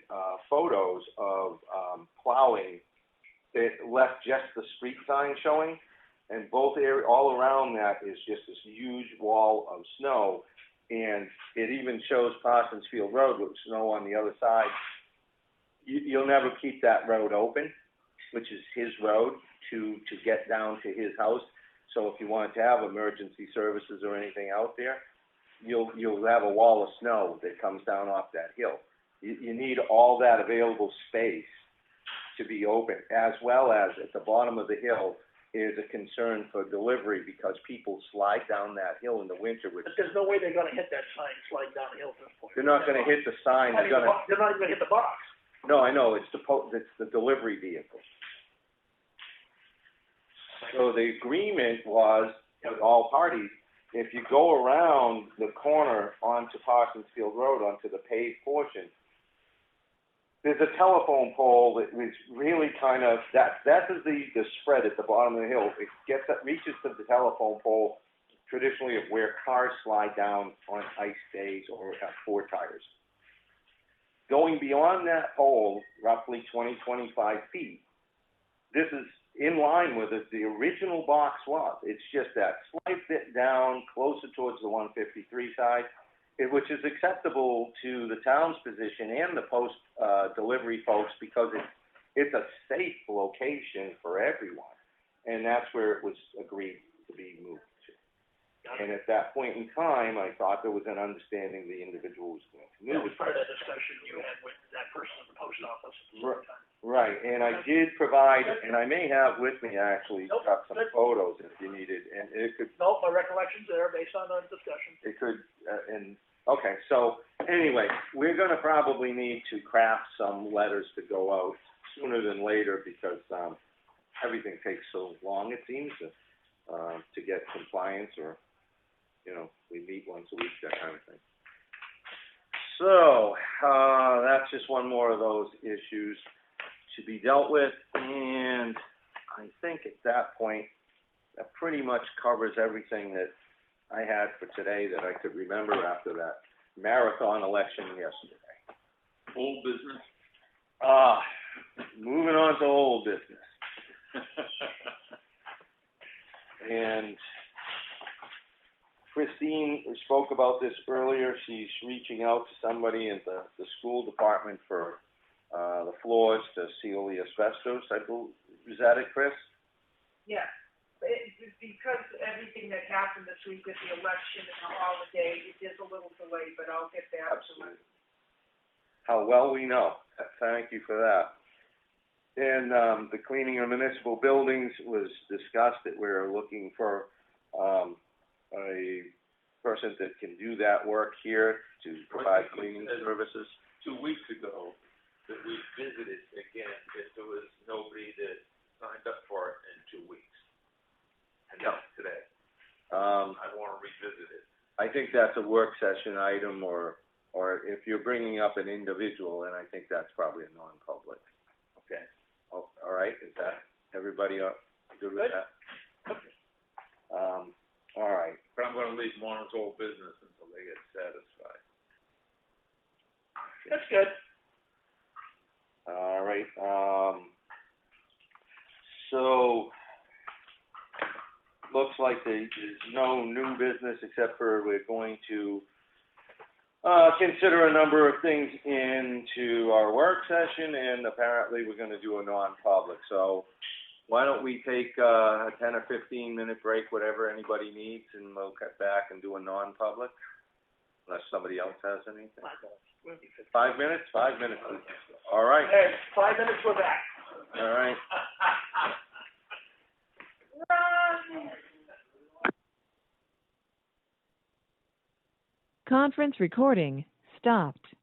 photos of plowing that left just the street sign showing, and all around that is just this huge wall of snow, and it even shows Parsons Field Road with snow on the other side. You'll never keep that road open, which is his road, to get down to his house. So if you wanted to have emergency services or anything out there, you'll have a wall of snow that comes down off that hill. You need all that available space to be open, as well as at the bottom of the hill is a concern for delivery because people slide down that hill in the winter with. But there's no way they're gonna hit that sign sliding down the hill at this point. They're not gonna hit the sign, they're not even gonna hit the box. No, I know, it's the delivery vehicle. So the agreement was, with all parties, if you go around the corner onto Parsons Field Road, onto the paved portion, there's a telephone pole that is really kind of, that is the spread at the bottom of the hill. It reaches to the telephone pole, traditionally of where cars slide down on ice days or have 4 tires. Going beyond that pole, roughly 25 feet, this is in line with it, the original box was. It's just that slight bit down, closer towards the 153 side, which is acceptable to the town's position and the post delivery folks because it's a safe location for everyone. And that's where it was agreed to be moved to. And at that point in time, I thought there was an understanding the individual was going to move. That was part of that discussion you had with that person at the post office at the same time. Right, and I did provide, and I may have with me actually, Nope, got some good. photos if you needed, and it could, No, my recollection's there based on the discussion. it could, okay, so, anyway, we're gonna probably need to craft some letters to go out sooner than later because, everything takes so long, it seems, to get compliance or, we meet once a week, that kind of thing. So, that's just one more of those issues to be dealt with, and I think at that point, that pretty much covers everything that I had for today that I could remember after that marathon election yesterday. Old business? Moving on to old business. And Christine spoke about this earlier. She's reaching out to somebody in the school department for the floors to seal the asbestos. Is that it, Chris? Yeah, because everything that happened this week with the election and the holiday, it is a little delayed, but I'll get back to it. How well we know. Thank you for that. And the cleaning of municipal buildings was discussed, that we're looking for a person that can do that work here to provide cleaning services. 2 weeks ago, that we visited again, if there was nobody that signed up for it in 2 weeks. And that's today. I wanna revisit it. I think that's a work session item, or if you're bringing up an individual, then I think that's probably a non-public. Okay. Oh, all right, is that, everybody good with that? All right. But I'm gonna leave Lawrence old business until they get satisfied. That's good. All right, so, looks like there's no new business except for we're going to, consider a number of things into our work session, and apparently we're gonna do a non-public. So, why don't we take a 10 or 15-minute break, whatever anybody needs, and we'll cut back and do a non-public, unless somebody else has anything. 5 minutes? 5 minutes. All right. Hey, 5 minutes, we're back. All right. Conference recording stopped.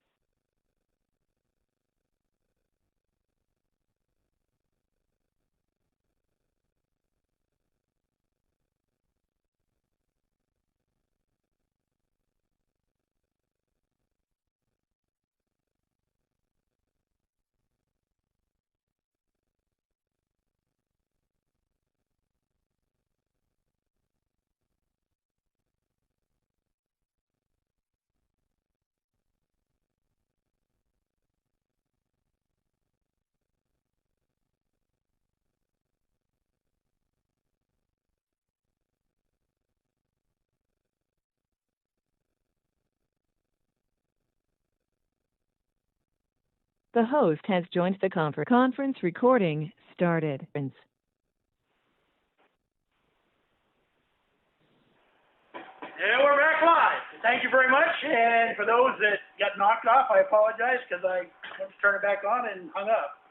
The host has joined the conference. Conference recording started. And we're back live. Thank you very much. And for those that got knocked off, I apologize because I went to turn it back on and hung up.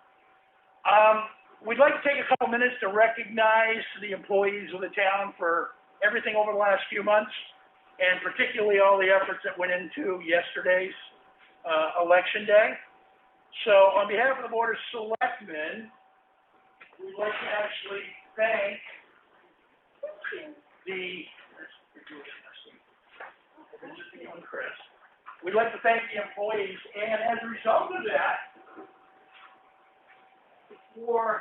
We'd like to take a couple minutes to recognize the employees of the town for everything over the last few months, and particularly all the efforts that went into yesterday's election day. So on behalf of the Board of Selectmen, we'd like to actually thank We'd like to thank the employees, and as a result of that, for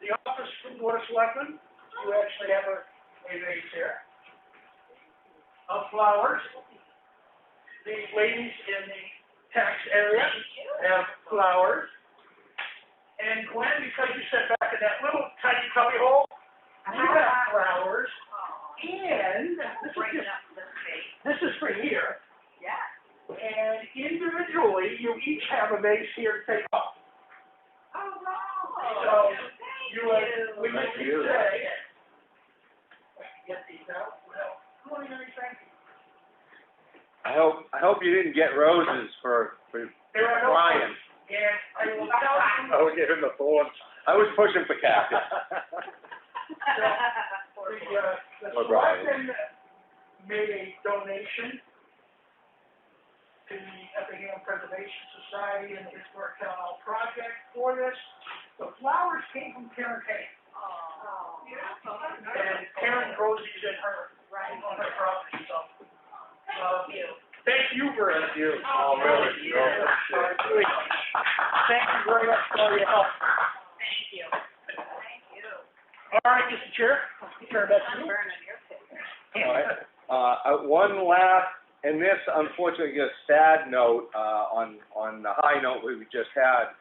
the office of the Board of Selectmen, you actually have a base here. of flowers. The ladies in the tax area have flowers. And Gwen, because you sat back in that little tiny cubby hole, you have flowers. And this is for here. Yeah. And individually, you each have a vase here to take off. Oh, wow. So, you would, we Thank would you. say, get these out, well, what are you gonna say? I hope you didn't get roses for There are no Brian. And I will tell you, I would give him the thorns. I was pushing for cactus. the Or Brian. Selectmen made a donation to the Effingham Preservation Society and the Historic Town Hall project for this. The flowers came from Karen Kay. Oh. And Karen grows these in her, on her property, so. Thank you very much. Thank you. Oh, really? Thank you very much for all your help. Thank you. All right, Mr. Chair, turn back to you. All right. One last, and this unfortunately is a sad note, on the high note we just had,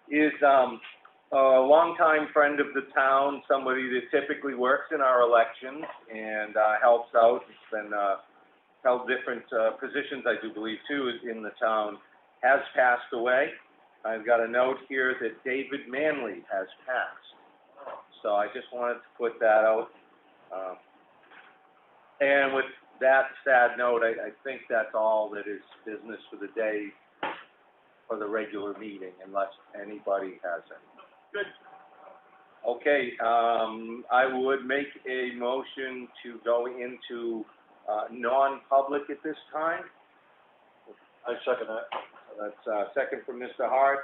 is, a longtime friend of the town, somebody that typically works in our elections and, helps out. It's been, held different, positions, I do believe, too, in the town, has passed away. I've got a note here that David Manley has passed. So I just wanted to put that out. And with that sad note, I think that's all that is business for the day for the regular meeting, unless anybody has any. Good. Okay, I would make a motion to go into, non-public at this time. I second that. That's, second from Mr. Hart.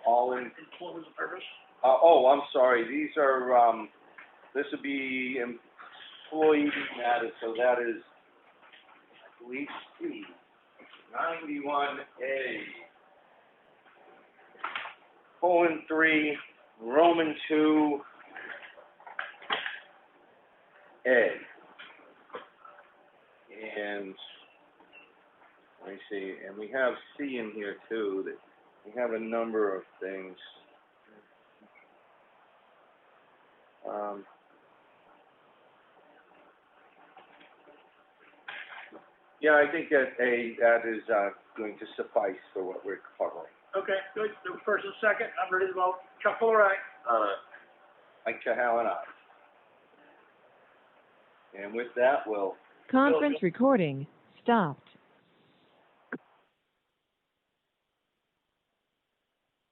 All in, What was the purpose? I'm sorry, these are, this would be employee matters, so that is, I believe, C, 91A, :3, Roman 2, A. And, let me see, and we have C in here too, that we have a number of things. Yeah, I think that that is, going to suffice for what we're covering. Okay, good. The first and second, I'm ready to vote. Chuck Fuller, aye. Mike Cahalan, aye. And with that, we'll Conference recording stopped.